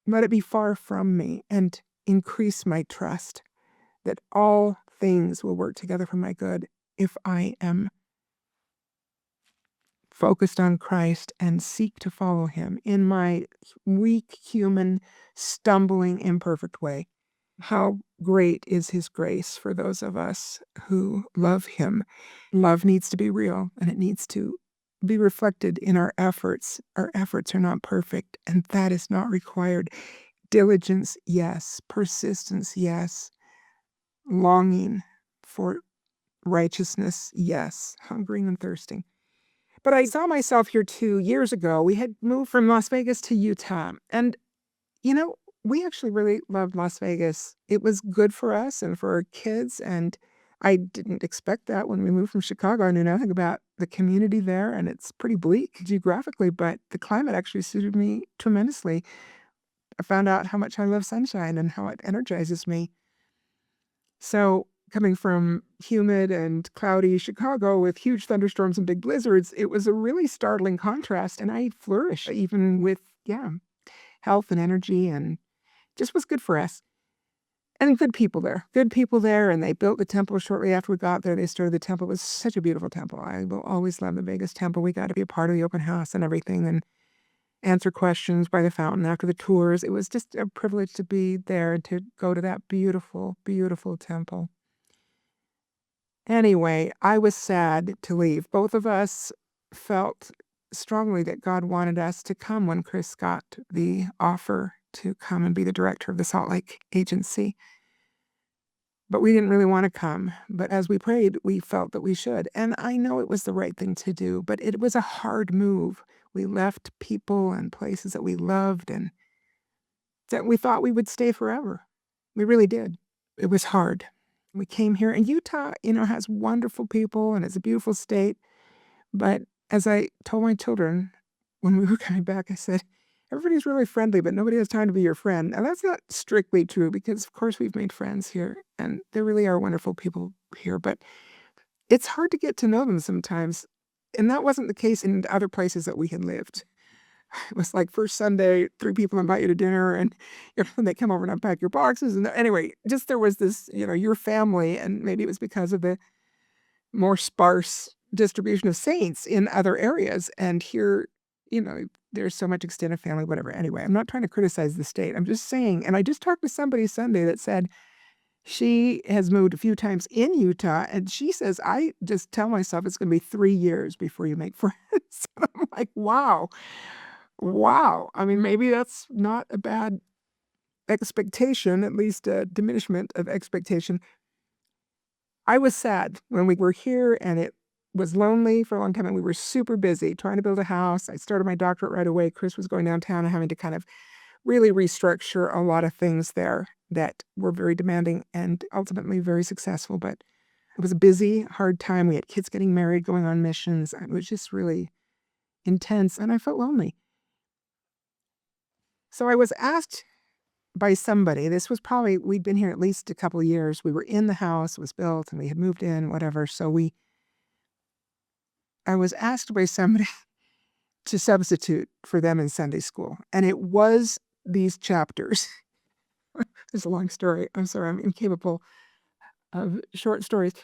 let it be far from me and increase my trust that all things will work together for my good if I am focused on Christ and seek to follow him in my weak, human, stumbling, imperfect way. How great is his grace for those of us who love him. Love needs to be real, and it needs to be reflected in our efforts. Our efforts are not perfect, and that is not required. Diligence, yes. Persistence, yes. Longing for righteousness, yes. Hungering and thirsting. But I saw myself here 2 years ago. We had moved from Las Vegas to Utah. And, we actually really loved Las Vegas. It was good for us and for our kids. And I didn't expect that when we moved from Chicago. I knew nothing about the community there, and it's pretty bleak geographically, but the climate actually suited me tremendously. I found out how much I love sunshine and how it energizes me. So coming from humid and cloudy Chicago with huge thunderstorms and big blizzards, it was a really startling contrast. And I flourished even with, health and energy, and just was good for us. And good people there. And they built the temple shortly after we got there. They started the temple. It was such a beautiful temple. I will always love the Vegas temple. We got to be a part of the open house and everything, and answer questions by the fountain after the tours. It was just a privilege to be there and to go to that beautiful, beautiful temple. Anyway, I was sad to leave. Both of us felt strongly that God wanted us to come when Chris got the offer to come and be the director of the Salt Lake agency. But we didn't really want to come. But as we prayed, we felt that we should. And I know it was the right thing to do, but it was a hard move. We left people and places that we loved and that we thought we would stay forever. We really did. It was hard. We came here, and Utah, has wonderful people, and it's a beautiful state. But as I told my children when we were coming back, I said, everybody's really friendly, but nobody has time to be your friend. And that's not strictly true, because of course we've made friends here, and there really are wonderful people here, but it's hard to get to know them sometimes. And that wasn't the case in other places that we had lived. It was like first Sunday, 3 people invite you to dinner, and they come over and unpack your boxes. And anyway, just there was this, your family, and maybe it was because of the more sparse distribution of saints in other areas. And here, there's so much extended family, whatever. Anyway, I'm not trying to criticize the state. I'm just saying, and I just talked to somebody Sunday that said, She has moved a few times in Utah, and she says, I just tell myself it's going to be 3 years before you make friends. I'm like, wow, wow. I mean, maybe that's not a bad expectation, at least a diminishment of expectation. I was sad when we were here, and it was lonely for a long time, and we were super busy trying to build a house. I started my doctorate right away. Chris was going downtown and having to kind of really restructure a lot of things there that were very demanding and ultimately very successful. But it was a busy, hard time. We had kids getting married, going on missions. It was just really intense, and I felt lonely. So I was asked by somebody, this was probably, we'd been here at least a couple of years. We were in the house, it was built, and we had moved in, whatever. So I was asked by somebody to substitute for them in Sunday school. And it was these chapters. It's a long story. I'm sorry, I'm incapable of short stories.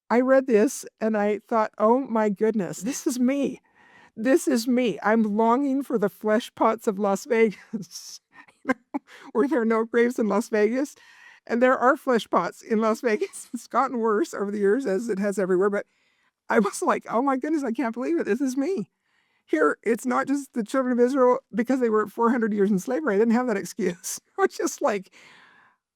I read this and I thought, oh my goodness, this is me. This is me. I'm longing for the flesh pots of Las Vegas. Were there no graves in Las Vegas? And there are flesh pots in Las Vegas. It's gotten worse over the years, as it has everywhere. But I was like, oh my goodness, I can't believe it. This is me. Here, it's not just the children of Israel because they were 400 years in slavery. I didn't have that excuse. I was just like,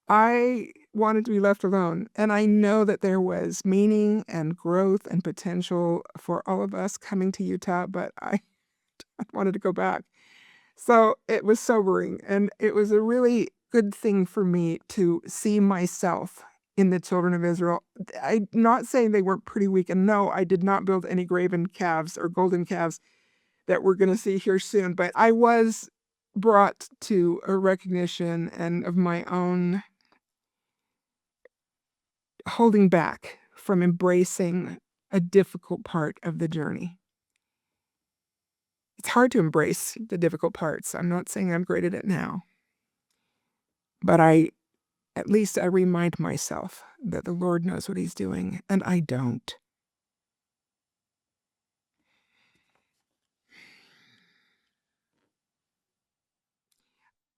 I wanted to be left alone. And I know that there was meaning and growth and potential for all of us coming to Utah, but I wanted to go back. So it was sobering. And it was a really good thing for me to see myself in the children of Israel. I'm not saying they weren't pretty weak. And no, I did not build any graven calves or golden calves that we're going to see here soon. But I was brought to a recognition and of my own holding back from embracing a difficult part of the journey. It's hard to embrace the difficult parts. I'm not saying I'm great at it now. But at least I remind myself that the Lord knows what he's doing, and I don't.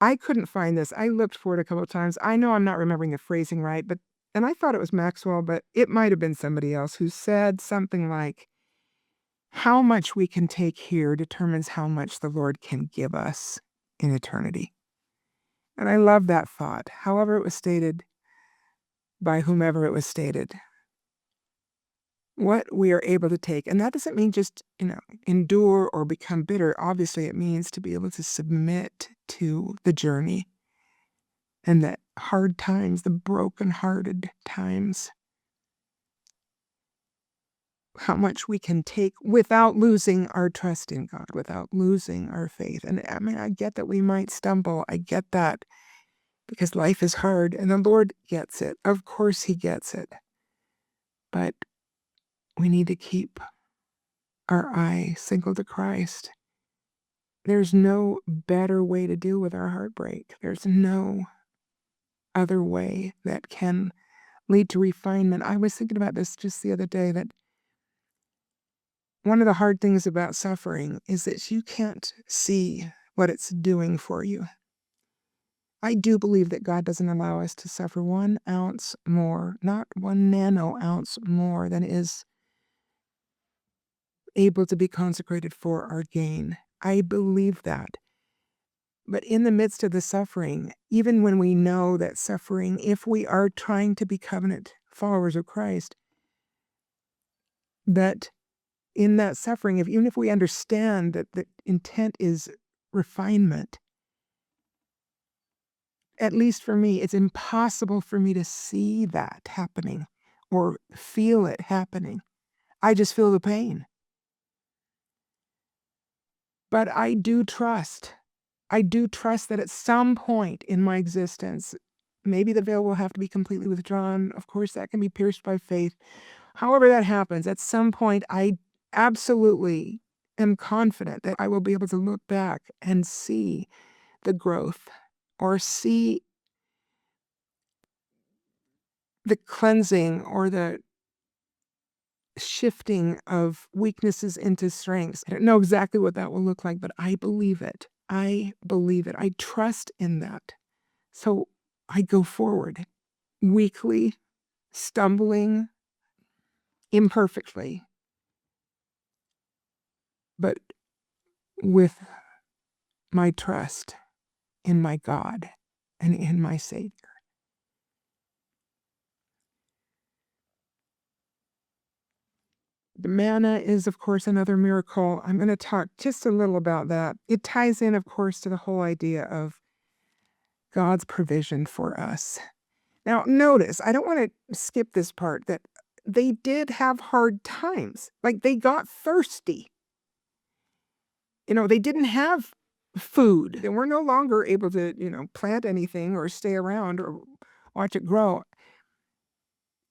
I couldn't find this. I looked for it a couple of times. I know I'm not remembering the phrasing right, and I thought it was Maxwell, but it might have been somebody else who said something like, how much we can take here determines how much the Lord can give us in eternity. And I love that thought, however it was stated by whomever it was stated. What we are able to take, and that doesn't mean just, endure or become bitter. Obviously, it means to be able to submit to the journey and the hard times, the broken-hearted times. How much we can take without losing our trust in God, without losing our faith. And I mean, I get that we might stumble. I get that because life is hard and the Lord gets it. Of course he gets it. But we need to keep our eye single to Christ. There's no better way to deal with our heartbreak. There's no other way that can lead to refinement. I was thinking about this just the other day, that one of the hard things about suffering is that you can't see what it's doing for you. I do believe that God doesn't allow us to suffer 1 ounce more, not 1 nano ounce more than is able to be consecrated for our gain. I believe that. But in the midst of the suffering, even when we know that suffering, if we are trying to be covenant followers of Christ, that in that suffering, even if we understand that the intent is refinement, at least for me, it's impossible for me to see that happening or feel it happening. I just feel the pain. But I do trust that at some point in my existence, maybe the veil will have to be completely withdrawn. Of course, that can be pierced by faith. However that happens, at some point, I absolutely am confident that I will be able to look back and see the growth or see the cleansing or the shifting of weaknesses into strengths. I don't know exactly what that will look like, but I believe it. I believe it. I trust in that. So I go forward weakly, stumbling, imperfectly, but with my trust in my God and in my Savior. The manna is, of course, another miracle. I'm going to talk just a little about that. It ties in, of course, to the whole idea of God's provision for us. Now, notice, I don't want to skip this part that they did have hard times. Like they got thirsty. They didn't have food. They were no longer able to, plant anything or stay around or watch it grow.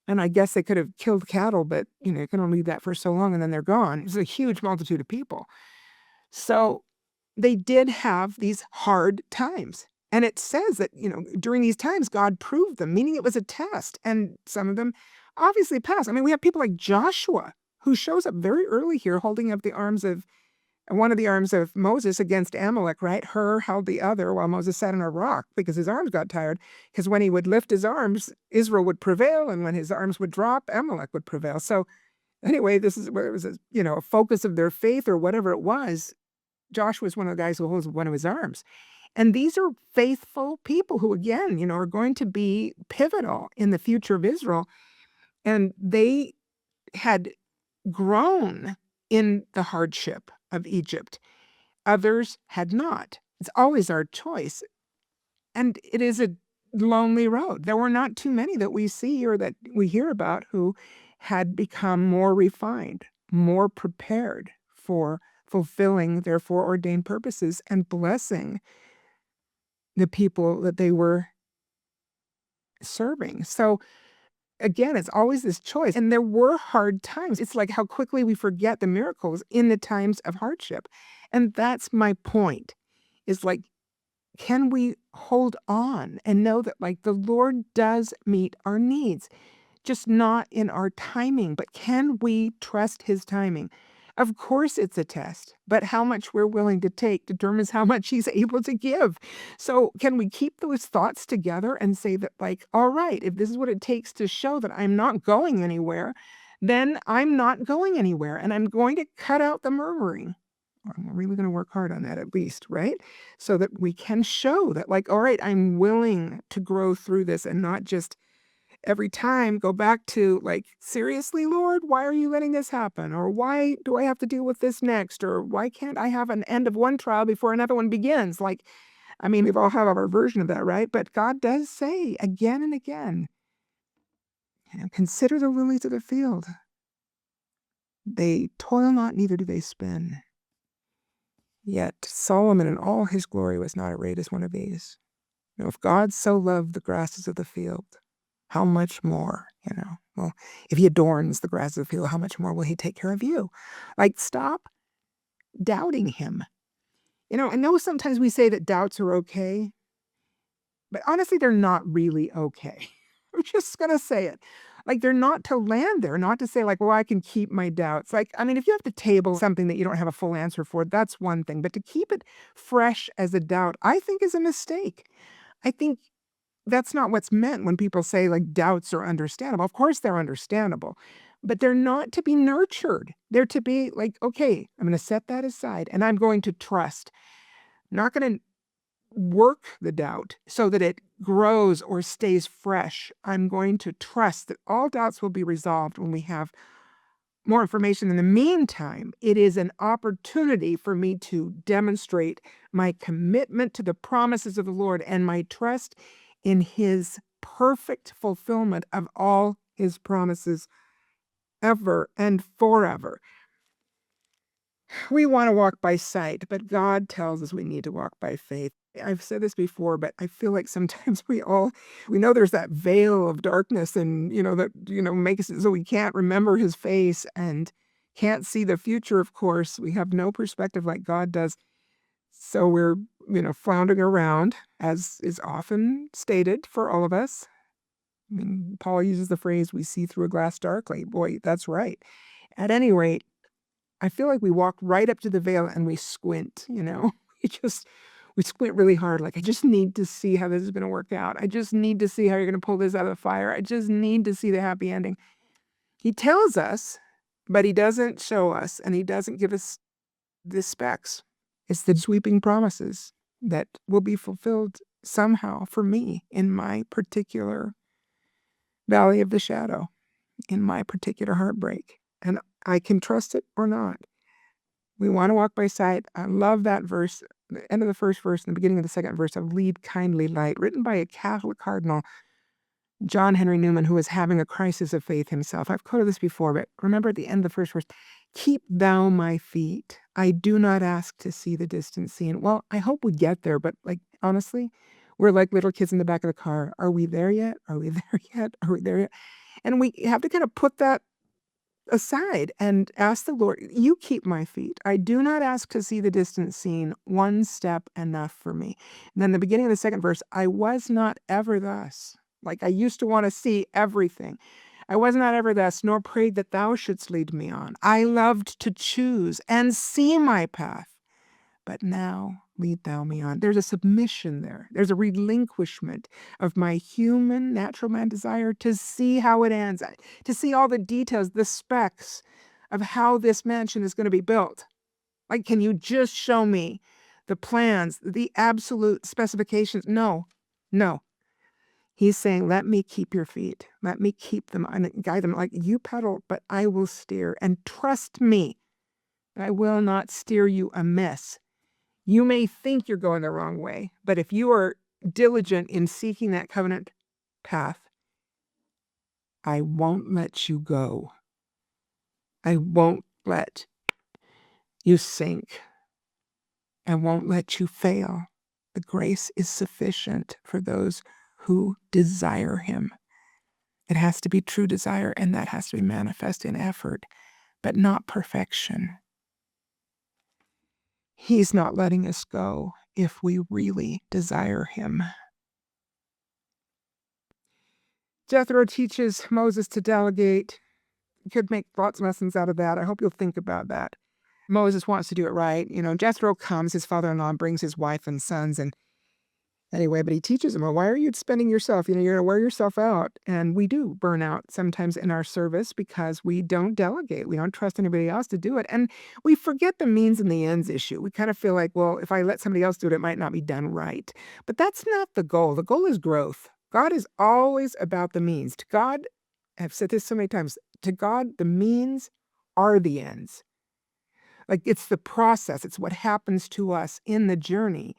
And I guess they could have killed cattle, but, you can only leave that for so long and then they're gone. It's a huge multitude of people. So they did have these hard times. And it says that, during these times, God proved them, meaning it was a test. And some of them obviously passed. I mean, we have people like Joshua, who shows up very early here holding up one of the arms of Moses against Amalek, right? Hur held the other while Moses sat on a rock because his arms got tired. Because when he would lift his arms, Israel would prevail. And when his arms would drop, Amalek would prevail. So anyway, this is where it was, a focus of their faith or whatever it was. Joshua was one of the guys who holds one of his arms. And these are faithful people who, again, are going to be pivotal in the future of Israel. And they had grown in the hardship of Egypt. Others had not. It's always our choice. And it is a lonely road. There were not too many that we see or that we hear about who had become more refined, more prepared for fulfilling their foreordained purposes and blessing the people that they were serving. So again, it's always this choice. And there were hard times. It's like how quickly we forget the miracles in the times of hardship. And that's my point, is like, can we hold on and know that like the Lord does meet our needs, just not in our timing, but can we trust his timing? Of course it's a test, but how much we're willing to take determines how much he's able to give. So can we keep those thoughts together and say that like, all right, if this is what it takes to show that I'm not going anywhere, then I'm not going anywhere and I'm going to cut out the murmuring. I'm really going to work hard on that at least, right? So that we can show that like, all right, I'm willing to grow through this and not just every time go back to like, seriously, Lord, why are you letting this happen? Or why do I have to deal with this next? Or why can't I have an end of one trial before another one begins? Like, I mean, we've all have our version of that, right? But God does say again and again, consider the lilies of the field. They toil not, neither do they spin. Yet Solomon in all his glory was not arrayed as one of these. If God so loved the grasses of the field, how much more, well, if he adorns the grass of the field, how much more will he take care of you? Like, stop doubting him. I know sometimes we say that doubts are okay, but honestly, they're not really okay. I'm just going to say it. Like, they're not to land there, not to say like, well, I can keep my doubts. Like, I mean, if you have to table something that you don't have a full answer for, that's one thing. But to keep it fresh as a doubt, I think is a mistake. I think that's not what's meant when people say like doubts are understandable. Of course they're understandable, but they're not to be nurtured. They're to be like, okay, I'm going to set that aside and I'm going to trust. I'm not going to work the doubt so that it grows or stays fresh. I'm going to trust that all doubts will be resolved when we have more information. In the meantime, it is an opportunity for me to demonstrate my commitment to the promises of the Lord and my trust in his perfect fulfillment of all his promises ever and forever. We want to walk by sight, but God tells us we need to walk by faith. I've said this before, but I feel like sometimes we know there's that veil of darkness and, that, makes it so we can't remember his face and can't see the future, of course. We have no perspective like God does. So we're, floundering around, as is often stated for all of us. I mean, Paul uses the phrase, we see through a glass darkly. Boy, that's right. At any rate, I feel like we walk right up to the veil and we squint, we We squint really hard, like, I just need to see how this is gonna work out. I just need to see how you're gonna pull this out of the fire. I just need to see the happy ending. He tells us, but he doesn't show us, and he doesn't give us the specs. It's the sweeping promises that will be fulfilled somehow for me in my particular valley of the shadow, in my particular heartbreak. And I can trust it or not. We want to walk by sight. I love that verse, the end of the first verse and the beginning of the second verse of Lead Kindly Light, written by a Catholic cardinal, John Henry Newman, who was having a crisis of faith himself. I've quoted this before, but remember at the end of the first verse, keep thou my feet. I do not ask to see the distant scene. Well, I hope we get there, but like, honestly, we're like little kids in the back of the car. Are we there yet? Are we there yet? Are we there yet? And we have to kind of put that aside and ask the Lord, you keep my feet. I do not ask to see the distant scene, one step enough for me. And then the beginning of the second verse, I was not ever thus. Like I used to want to see everything. I was not ever thus, nor prayed that thou shouldst lead me on. I loved to choose and see my path. But now lead thou me on. There's a submission there. There's a relinquishment of my human, natural man desire to see how it ends, to see all the details, the specs of how this mansion is going to be built. Like, can you just show me the plans, the absolute specifications? No, no. He's saying, let me keep your feet. Let me keep them and guide them. Like, you pedal, but I will steer. And trust me, I will not steer you amiss. You may think you're going the wrong way, but if you are diligent in seeking that covenant path, I won't let you go. I won't let you sink. I won't let you fail. The grace is sufficient for those who desire him. It has to be true desire, and that has to be manifest in effort, but not perfection. He's not letting us go if we really desire him. Jethro teaches Moses to delegate. You could make lots of lessons out of that. I hope you'll think about that. Moses wants to do it right. Jethro comes, his father-in-law brings his wife and sons, and anyway, but he teaches him, well, why are you spending yourself? You're going to wear yourself out. And we do burn out sometimes in our service because we don't delegate. We don't trust anybody else to do it. And we forget the means and the ends issue. We kind of feel like, well, if I let somebody else do it, it might not be done right. But that's not the goal. The goal is growth. God is always about the means. To God, I've said this so many times, to God, the means are the ends. Like it's the process. It's what happens to us in the journey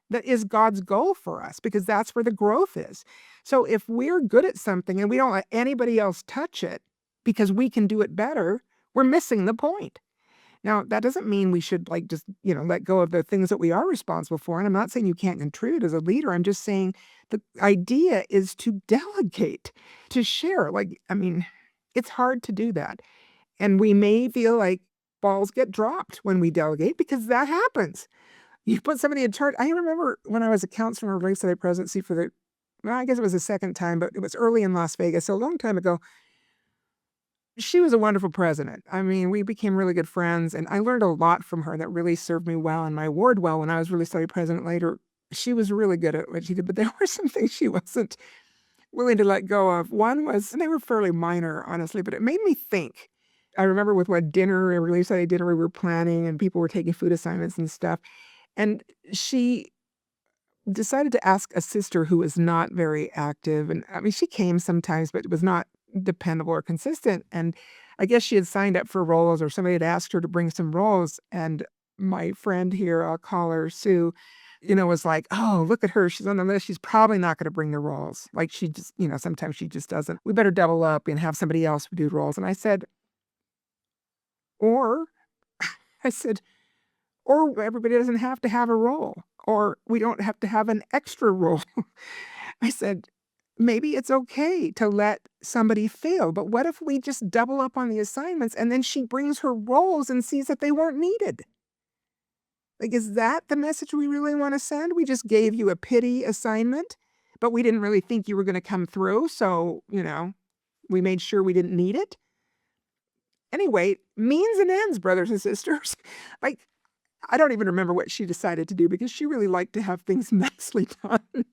that is God's goal for us, because that's where the growth is. So if we're good at something and we don't let anybody else touch it because we can do it better, we're missing the point. Now, that doesn't mean we should just, let go of the things that we are responsible for. And I'm not saying you can't contribute as a leader. I'm just saying the idea is to delegate, to share. It's hard to do that. And we may feel like balls get dropped when we delegate because that happens. You put somebody in charge. I remember when I was a counselor in a race presidency I guess it was the second time, but it was early in Las Vegas, so a long time ago. She was a wonderful president. I mean, we became really good friends, and I learned a lot from her that really served me well in my ward well when I was really study president later. She was really good at what she did, but there were some things she wasn't willing to let go of. One was, and they were fairly minor, honestly, but it made me think. I remember with what dinner, a relief study dinner we were planning, and people were taking food assignments and stuff. And she decided to ask a sister who was not very active. And I mean, she came sometimes, but was not dependable or consistent. And I guess she had signed up for roles or somebody had asked her to bring some roles. And my friend here, I'll call her Sue, was like, oh, look at her. She's on the list. She's probably not going to bring the roles. Like she just, sometimes she just doesn't. We better double up and have somebody else do roles. And I said, or I said, or everybody doesn't have to have a role, or we don't have to have an extra role. I said, maybe it's okay to let somebody fail, but what if we just double up on the assignments and then she brings her roles and sees that they weren't needed? Like, is that the message we really want to send? We just gave you a pity assignment, but we didn't really think you were going to come through, so, we made sure we didn't need it. Anyway, means and ends, brothers and sisters. Like, I don't even remember what she decided to do because she really liked to have things nicely done.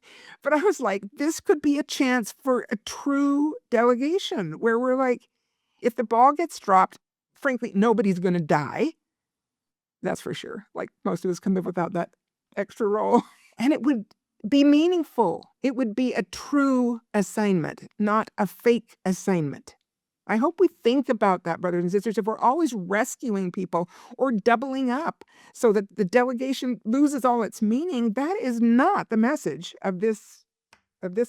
But I was like, this could be a chance for a true delegation where we're like, if the ball gets dropped, frankly, nobody's going to die. That's for sure. Like most of us can live without that extra role. And it would be meaningful. It would be a true assignment, not a fake assignment. I hope we think about that, brothers and sisters. If we're always rescuing people or doubling up so that the delegation loses all its meaning, that is not the message of this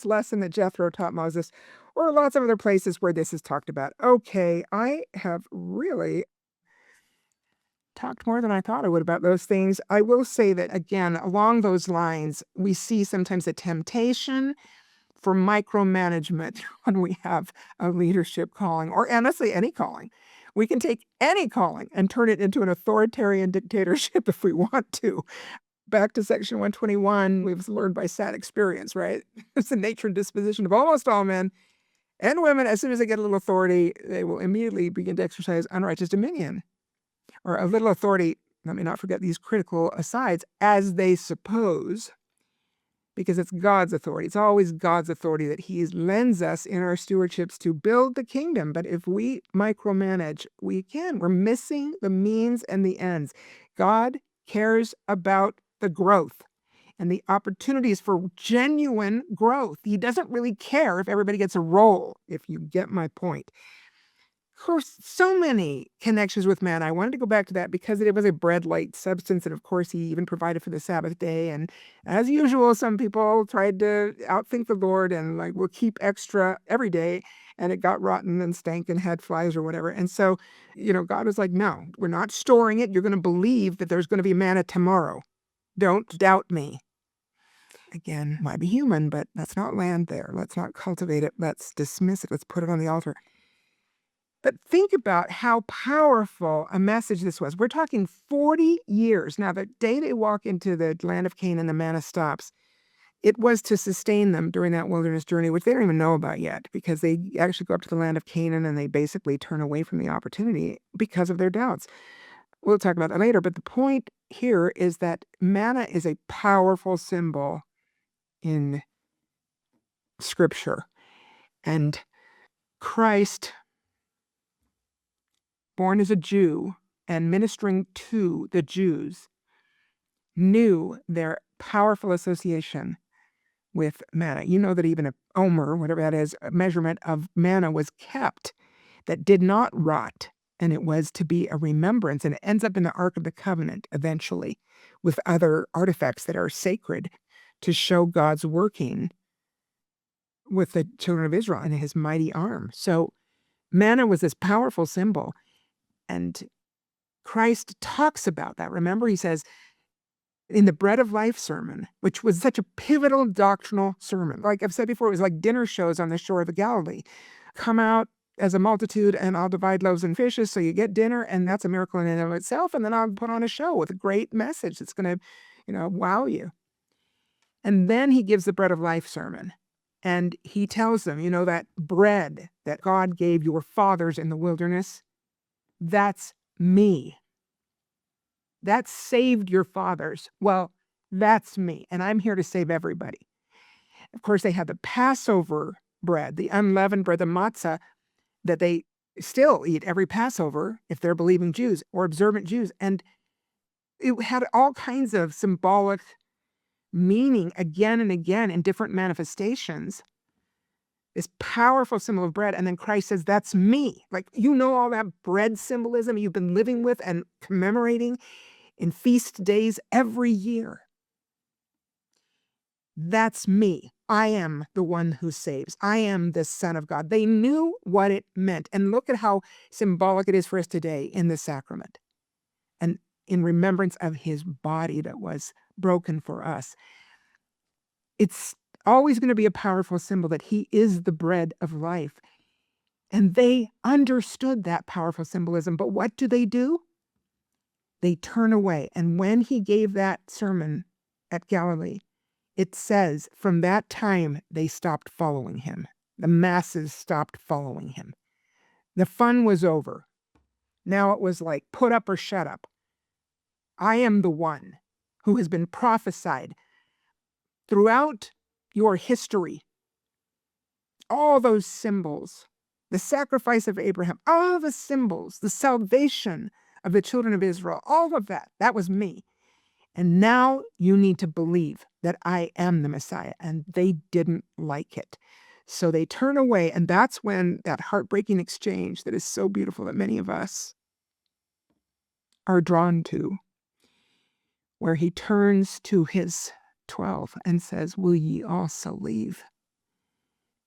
lesson that Jethro taught Moses, or lots of other places where this is talked about. Okay, I have really talked more than I thought I would about those things. I will say that, again, along those lines, we see sometimes a temptation for micromanagement when we have a leadership calling, or honestly, any calling. We can take any calling and turn it into an authoritarian dictatorship if we want to. Back to section 121, we've learned by sad experience, right? It's the nature and disposition of almost all men and women. As soon as they get a little authority, they will immediately begin to exercise unrighteous dominion. Or a little authority, let me not forget these critical asides, as they suppose, because it's God's authority. It's always God's authority that he lends us in our stewardships to build the kingdom. But if we micromanage, we're missing the means and the ends. God cares about the growth and the opportunities for genuine growth. He doesn't really care if everybody gets a role, if you get my point. Of course, so many connections with manna. I wanted to go back to that because it was a bread-like substance, and of course, he even provided for the Sabbath day. And as usual, some people tried to outthink the Lord and like, we'll keep extra every day, and it got rotten and stank and had flies or whatever. And so, God was like, no, we're not storing it. You're going to believe that there's going to be manna tomorrow. Don't doubt me. Again, might be human, but let's not land there. Let's not cultivate it. Let's dismiss it. Let's put it on the altar. But think about how powerful a message this was. We're talking 40 years. Now, the day they walk into the land of Canaan, the manna stops. It was to sustain them during that wilderness journey, which they don't even know about yet, because they actually go up to the land of Canaan and they basically turn away from the opportunity because of their doubts. We'll talk about that later. But the point here is that manna is a powerful symbol in Scripture. And Christ, born as a Jew and ministering to the Jews, knew their powerful association with manna. You know that even a omer, whatever that is, a measurement of manna was kept that did not rot, and it was to be a remembrance, and it ends up in the Ark of the Covenant eventually with other artifacts that are sacred to show God's working with the children of Israel and his mighty arm. So manna was this powerful symbol. And Christ talks about that. Remember, he says in the Bread of Life sermon, which was such a pivotal doctrinal sermon. Like I've said before, it was like dinner shows on the shore of the Galilee. Come out as a multitude and I'll divide loaves and fishes. So you get dinner, and that's a miracle in and of itself. And then I'll put on a show with a great message that's going to, wow you. And then he gives the Bread of Life sermon. And he tells them, that bread that God gave your fathers in the wilderness, that's me. That saved your fathers. Well, that's me. And I'm here to save everybody. Of course, they have the Passover bread, the unleavened bread, the matzah, that they still eat every Passover if they're believing Jews or observant Jews. And it had all kinds of symbolic meaning again and again in different manifestations. This powerful symbol of bread. And then Christ says, that's me. Like, all that bread symbolism you've been living with and commemorating in feast days every year. That's me. I am the one who saves. I am the Son of God. They knew what it meant. And look at how symbolic it is for us today in the sacrament and in remembrance of his body that was broken for us. It's always going to be a powerful symbol that he is the bread of life. And they understood that powerful symbolism. But what do? They turn away. And when he gave that sermon at Galilee, it says from that time they stopped following him. The masses stopped following him. The fun was over. Now it was like put up or shut up. I am the one who has been prophesied throughout your history. All those symbols, the sacrifice of Abraham, all the symbols, the salvation of the children of Israel, all of that, that was me. And now you need to believe that I am the Messiah. And they didn't like it. So they turn away. And that's when that heartbreaking exchange that is so beautiful that many of us are drawn to, where he turns to his 12 and says, "Will ye also leave?"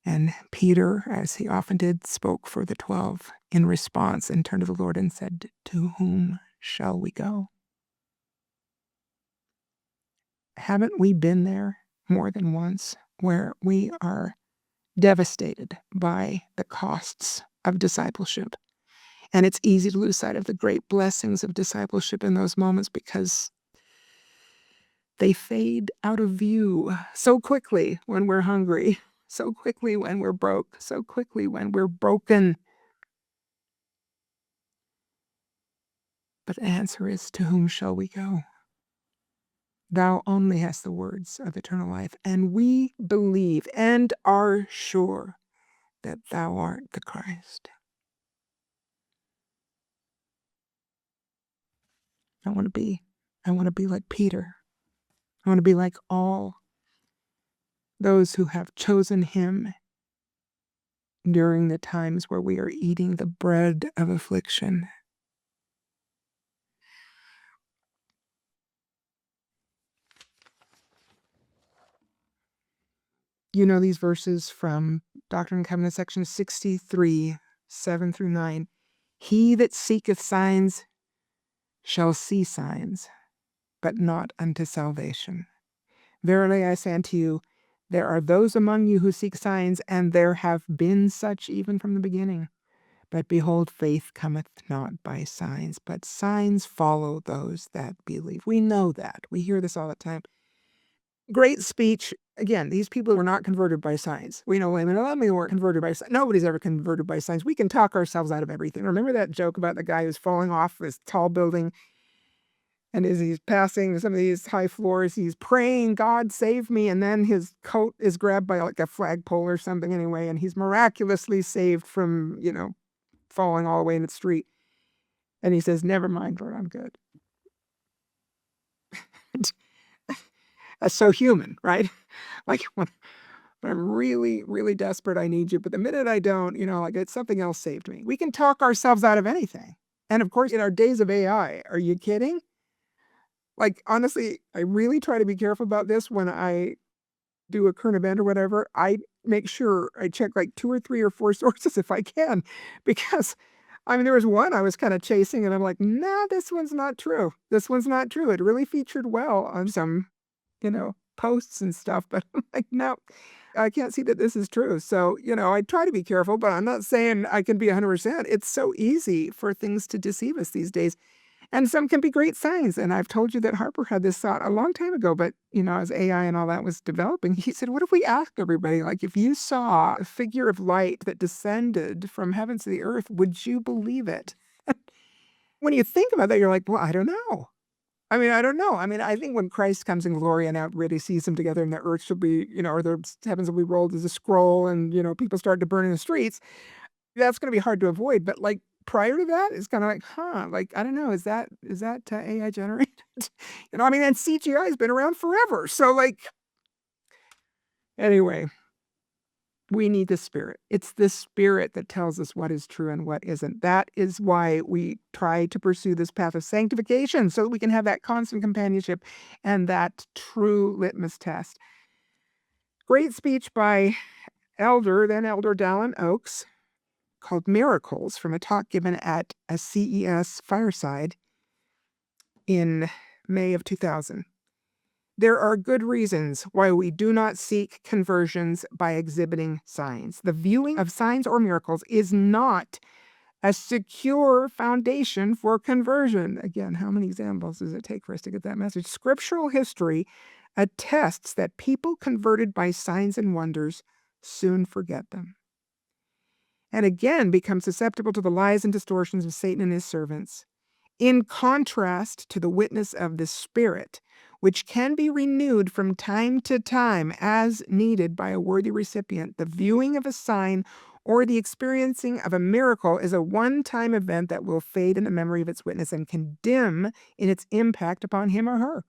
And Peter, as he often did, spoke for the 12 in response and turned to the Lord and said, "To whom shall we go?" Haven't we been there more than once, where we are devastated by the costs of discipleship? And it's easy to lose sight of the great blessings of discipleship in those moments because they fade out of view so quickly when we're hungry, so quickly when we're broke, so quickly when we're broken. But the answer is, to whom shall we go? Thou only hast the words of eternal life, and we believe and are sure that thou art the Christ. I want to be like Peter. I want to be like all those who have chosen him during the times where we are eating the bread of affliction. You know these verses from Doctrine and Covenants, section 63, 7 through 9. He that seeketh signs shall see signs, but not unto salvation. Verily I say unto you, there are those among you who seek signs, and there have been such even from the beginning. But behold, faith cometh not by signs, but signs follow those that believe. We know that. We hear this all the time. Great speech. Again, these people were not converted by signs. We know women, a lot of them weren't converted by signs. Nobody's ever converted by signs. We can talk ourselves out of everything. Remember that joke about the guy who's falling off this tall building? And as he's passing some of these high floors, he's praying, "God save me." And then his coat is grabbed by like a flagpole or something anyway. And he's miraculously saved from, falling all the way in the street. And he says, "Never mind, Lord, I'm good." That's so human, right? Like when I'm really, really desperate, I need you. But the minute I don't, like it's something else saved me. We can talk ourselves out of anything. And of course, in our days of AI, are you kidding? Like, honestly, I really try to be careful about this when I do a current event or whatever. I make sure I check like 2 or 3 or 4 sources if I can, because there was one I was kind of chasing and I'm like, "Nah, this one's not true. This one's not true." It really featured well on some, posts and stuff, but I'm like, "No, I can't see that this is true." So, I try to be careful, but I'm not saying I can be 100%. It's so easy for things to deceive us these days. And some can be great signs. And I've told you that Harper had this thought a long time ago, but, as AI and all that was developing, he said, "What if we ask everybody, like, if you saw a figure of light that descended from heaven to the earth, would you believe it?" When you think about that, you're like, "Well, I don't know." I don't know. I think when Christ comes in glory and everybody sees him together and the earth shall be, or the heavens will be rolled as a scroll and, people start to burn in the streets, that's gonna be hard to avoid, but, like, prior to that, it's kinda like, "Huh," like, I don't know, is that AI generated? And CGI has been around forever, so, like anyway, we need the Spirit. It's the Spirit that tells us what is true and what isn't. That is why we try to pursue this path of sanctification, so that we can have that constant companionship and that true litmus test. Great speech by then Elder Dallin Oaks, called Miracles, from a talk given at a CES fireside in May of 2000. There are good reasons why we do not seek conversions by exhibiting signs. The viewing of signs or miracles is not a secure foundation for conversion. Again, how many examples does it take for us to get that message? Scriptural history attests that people converted by signs and wonders soon forget them, and again become susceptible to the lies and distortions of Satan and his servants. In contrast to the witness of the Spirit, which can be renewed from time to time as needed by a worthy recipient, the viewing of a sign or the experiencing of a miracle is a one-time event that will fade in the memory of its witness and can dim in its impact upon him or her.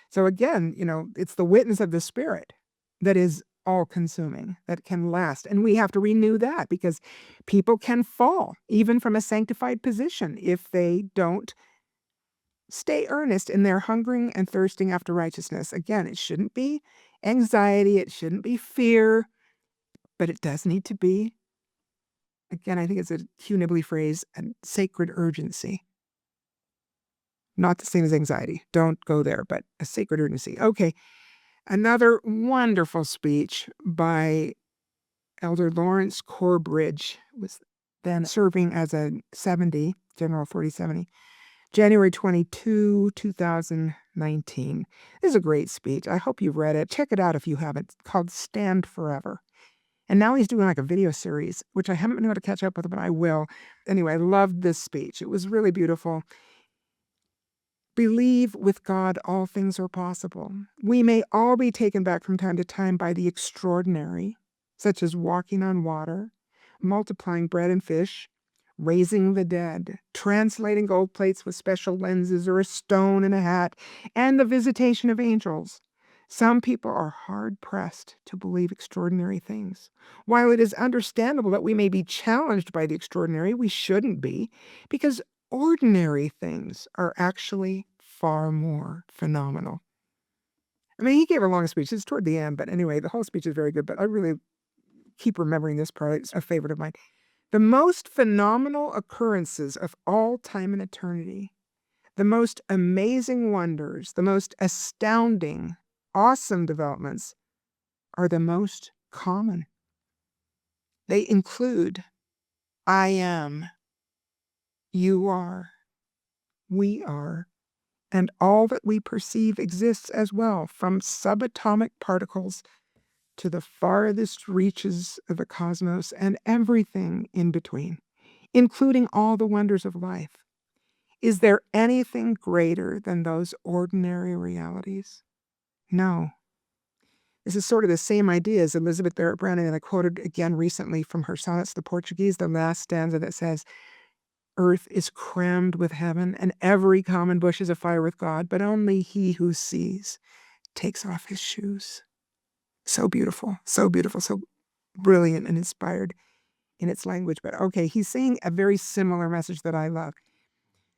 So again, it's the witness of the Spirit that is all-consuming, that can last, and we have to renew that because people can fall, even from a sanctified position, if they don't stay earnest in their hungering and thirsting after righteousness. Again, it shouldn't be anxiety, it shouldn't be fear, but it does need to be, again, I think it's a Hugh Nibley phrase, a sacred urgency. Not the same as anxiety. Don't go there, but a sacred urgency. Okay. Another wonderful speech by Elder Lawrence Corbridge, was then serving as a 70, General 4070, January 22, 2019. This is a great speech. I hope you've read it. Check it out if you haven't. It's called Stand Forever. And now he's doing like a video series, which I haven't been able to catch up with, but I will. Anyway, I loved this speech. It was really beautiful. Believe with God all things are possible. We may all be taken back from time to time by the extraordinary, such as walking on water, multiplying bread and fish, raising the dead, translating gold plates with special lenses or a stone in a hat, and the visitation of angels. Some people are hard-pressed to believe extraordinary things. While it is understandable that we may be challenged by the extraordinary, we shouldn't be, because ordinary things are actually far more phenomenal. I mean, he gave a long speech. It's toward the end, but anyway, the whole speech is very good, but I really keep remembering this part. It's a favorite of mine. The most phenomenal occurrences of all time and eternity, the most amazing wonders, the most astounding, awesome developments are the most common. They include I am, you are, we are, and all that we perceive exists as well, from subatomic particles to the farthest reaches of the cosmos and everything in between, including all the wonders of life. Is there anything greater than those ordinary realities? No. This is sort of the same idea as Elizabeth Barrett Browning that I quoted again recently from her Sonnets to Portuguese, the last stanza that says, "Earth is crammed with heaven, and every common bush is afire with God, but only he who sees takes off his shoes." So beautiful, so brilliant and inspired in its language. But okay, he's saying a very similar message that I love.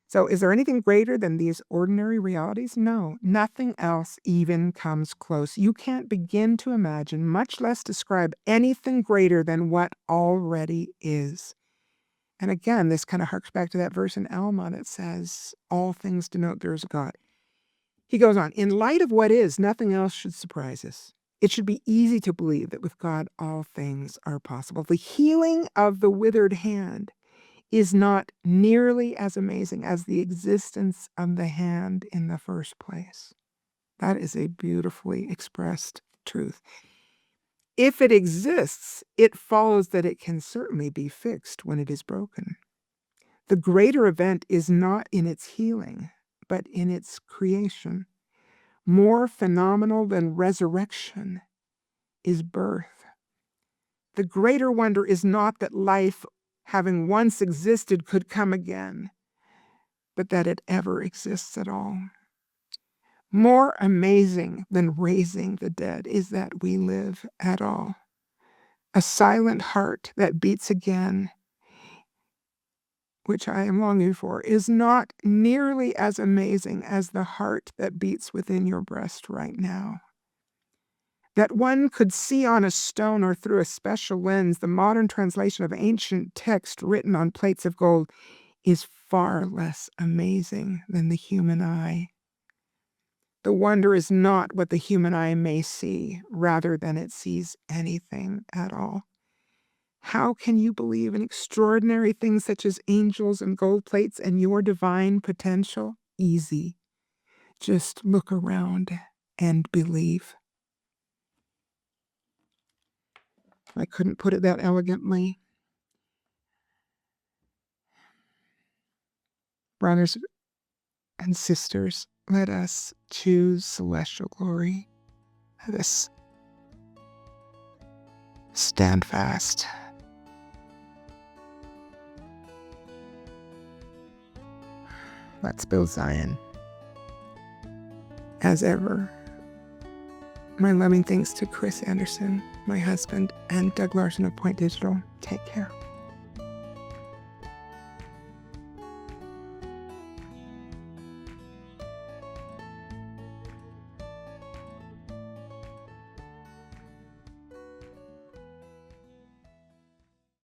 So is there anything greater than these ordinary realities? No, nothing else even comes close. You can't begin to imagine, much less describe anything greater than what already is. And again, this kind of harks back to that verse in Alma that says, all things denote there is a God. He goes on, in light of what is, nothing else should surprise us. It should be easy to believe that with God, all things are possible. The healing of the withered hand is not nearly as amazing as the existence of the hand in the first place. That is a beautifully expressed truth. If it exists, it follows that it can certainly be fixed when it is broken. The greater event is not in its healing, but in its creation. More phenomenal than resurrection is birth. The greater wonder is not that life, having once existed, could come again, but that it ever exists at all. More amazing than raising the dead is that we live at all. A silent heart that beats again, which I am longing for, is not nearly as amazing as the heart that beats within your breast right now. That one could see on a stone or through a special lens, the modern translation of ancient text written on plates of gold, is far less amazing than the human eye. The wonder is not what the human eye may see, rather than it sees anything at all. How can you believe in extraordinary things such as angels and gold plates and your divine potential? Easy. Just look around and believe. I couldn't put it that elegantly. Brothers and sisters, let us choose celestial glory. Let us stand fast. Let's build Zion. As ever, my loving thanks to Chris Anderson, my husband, and Doug Larson of Point Digital. Take care.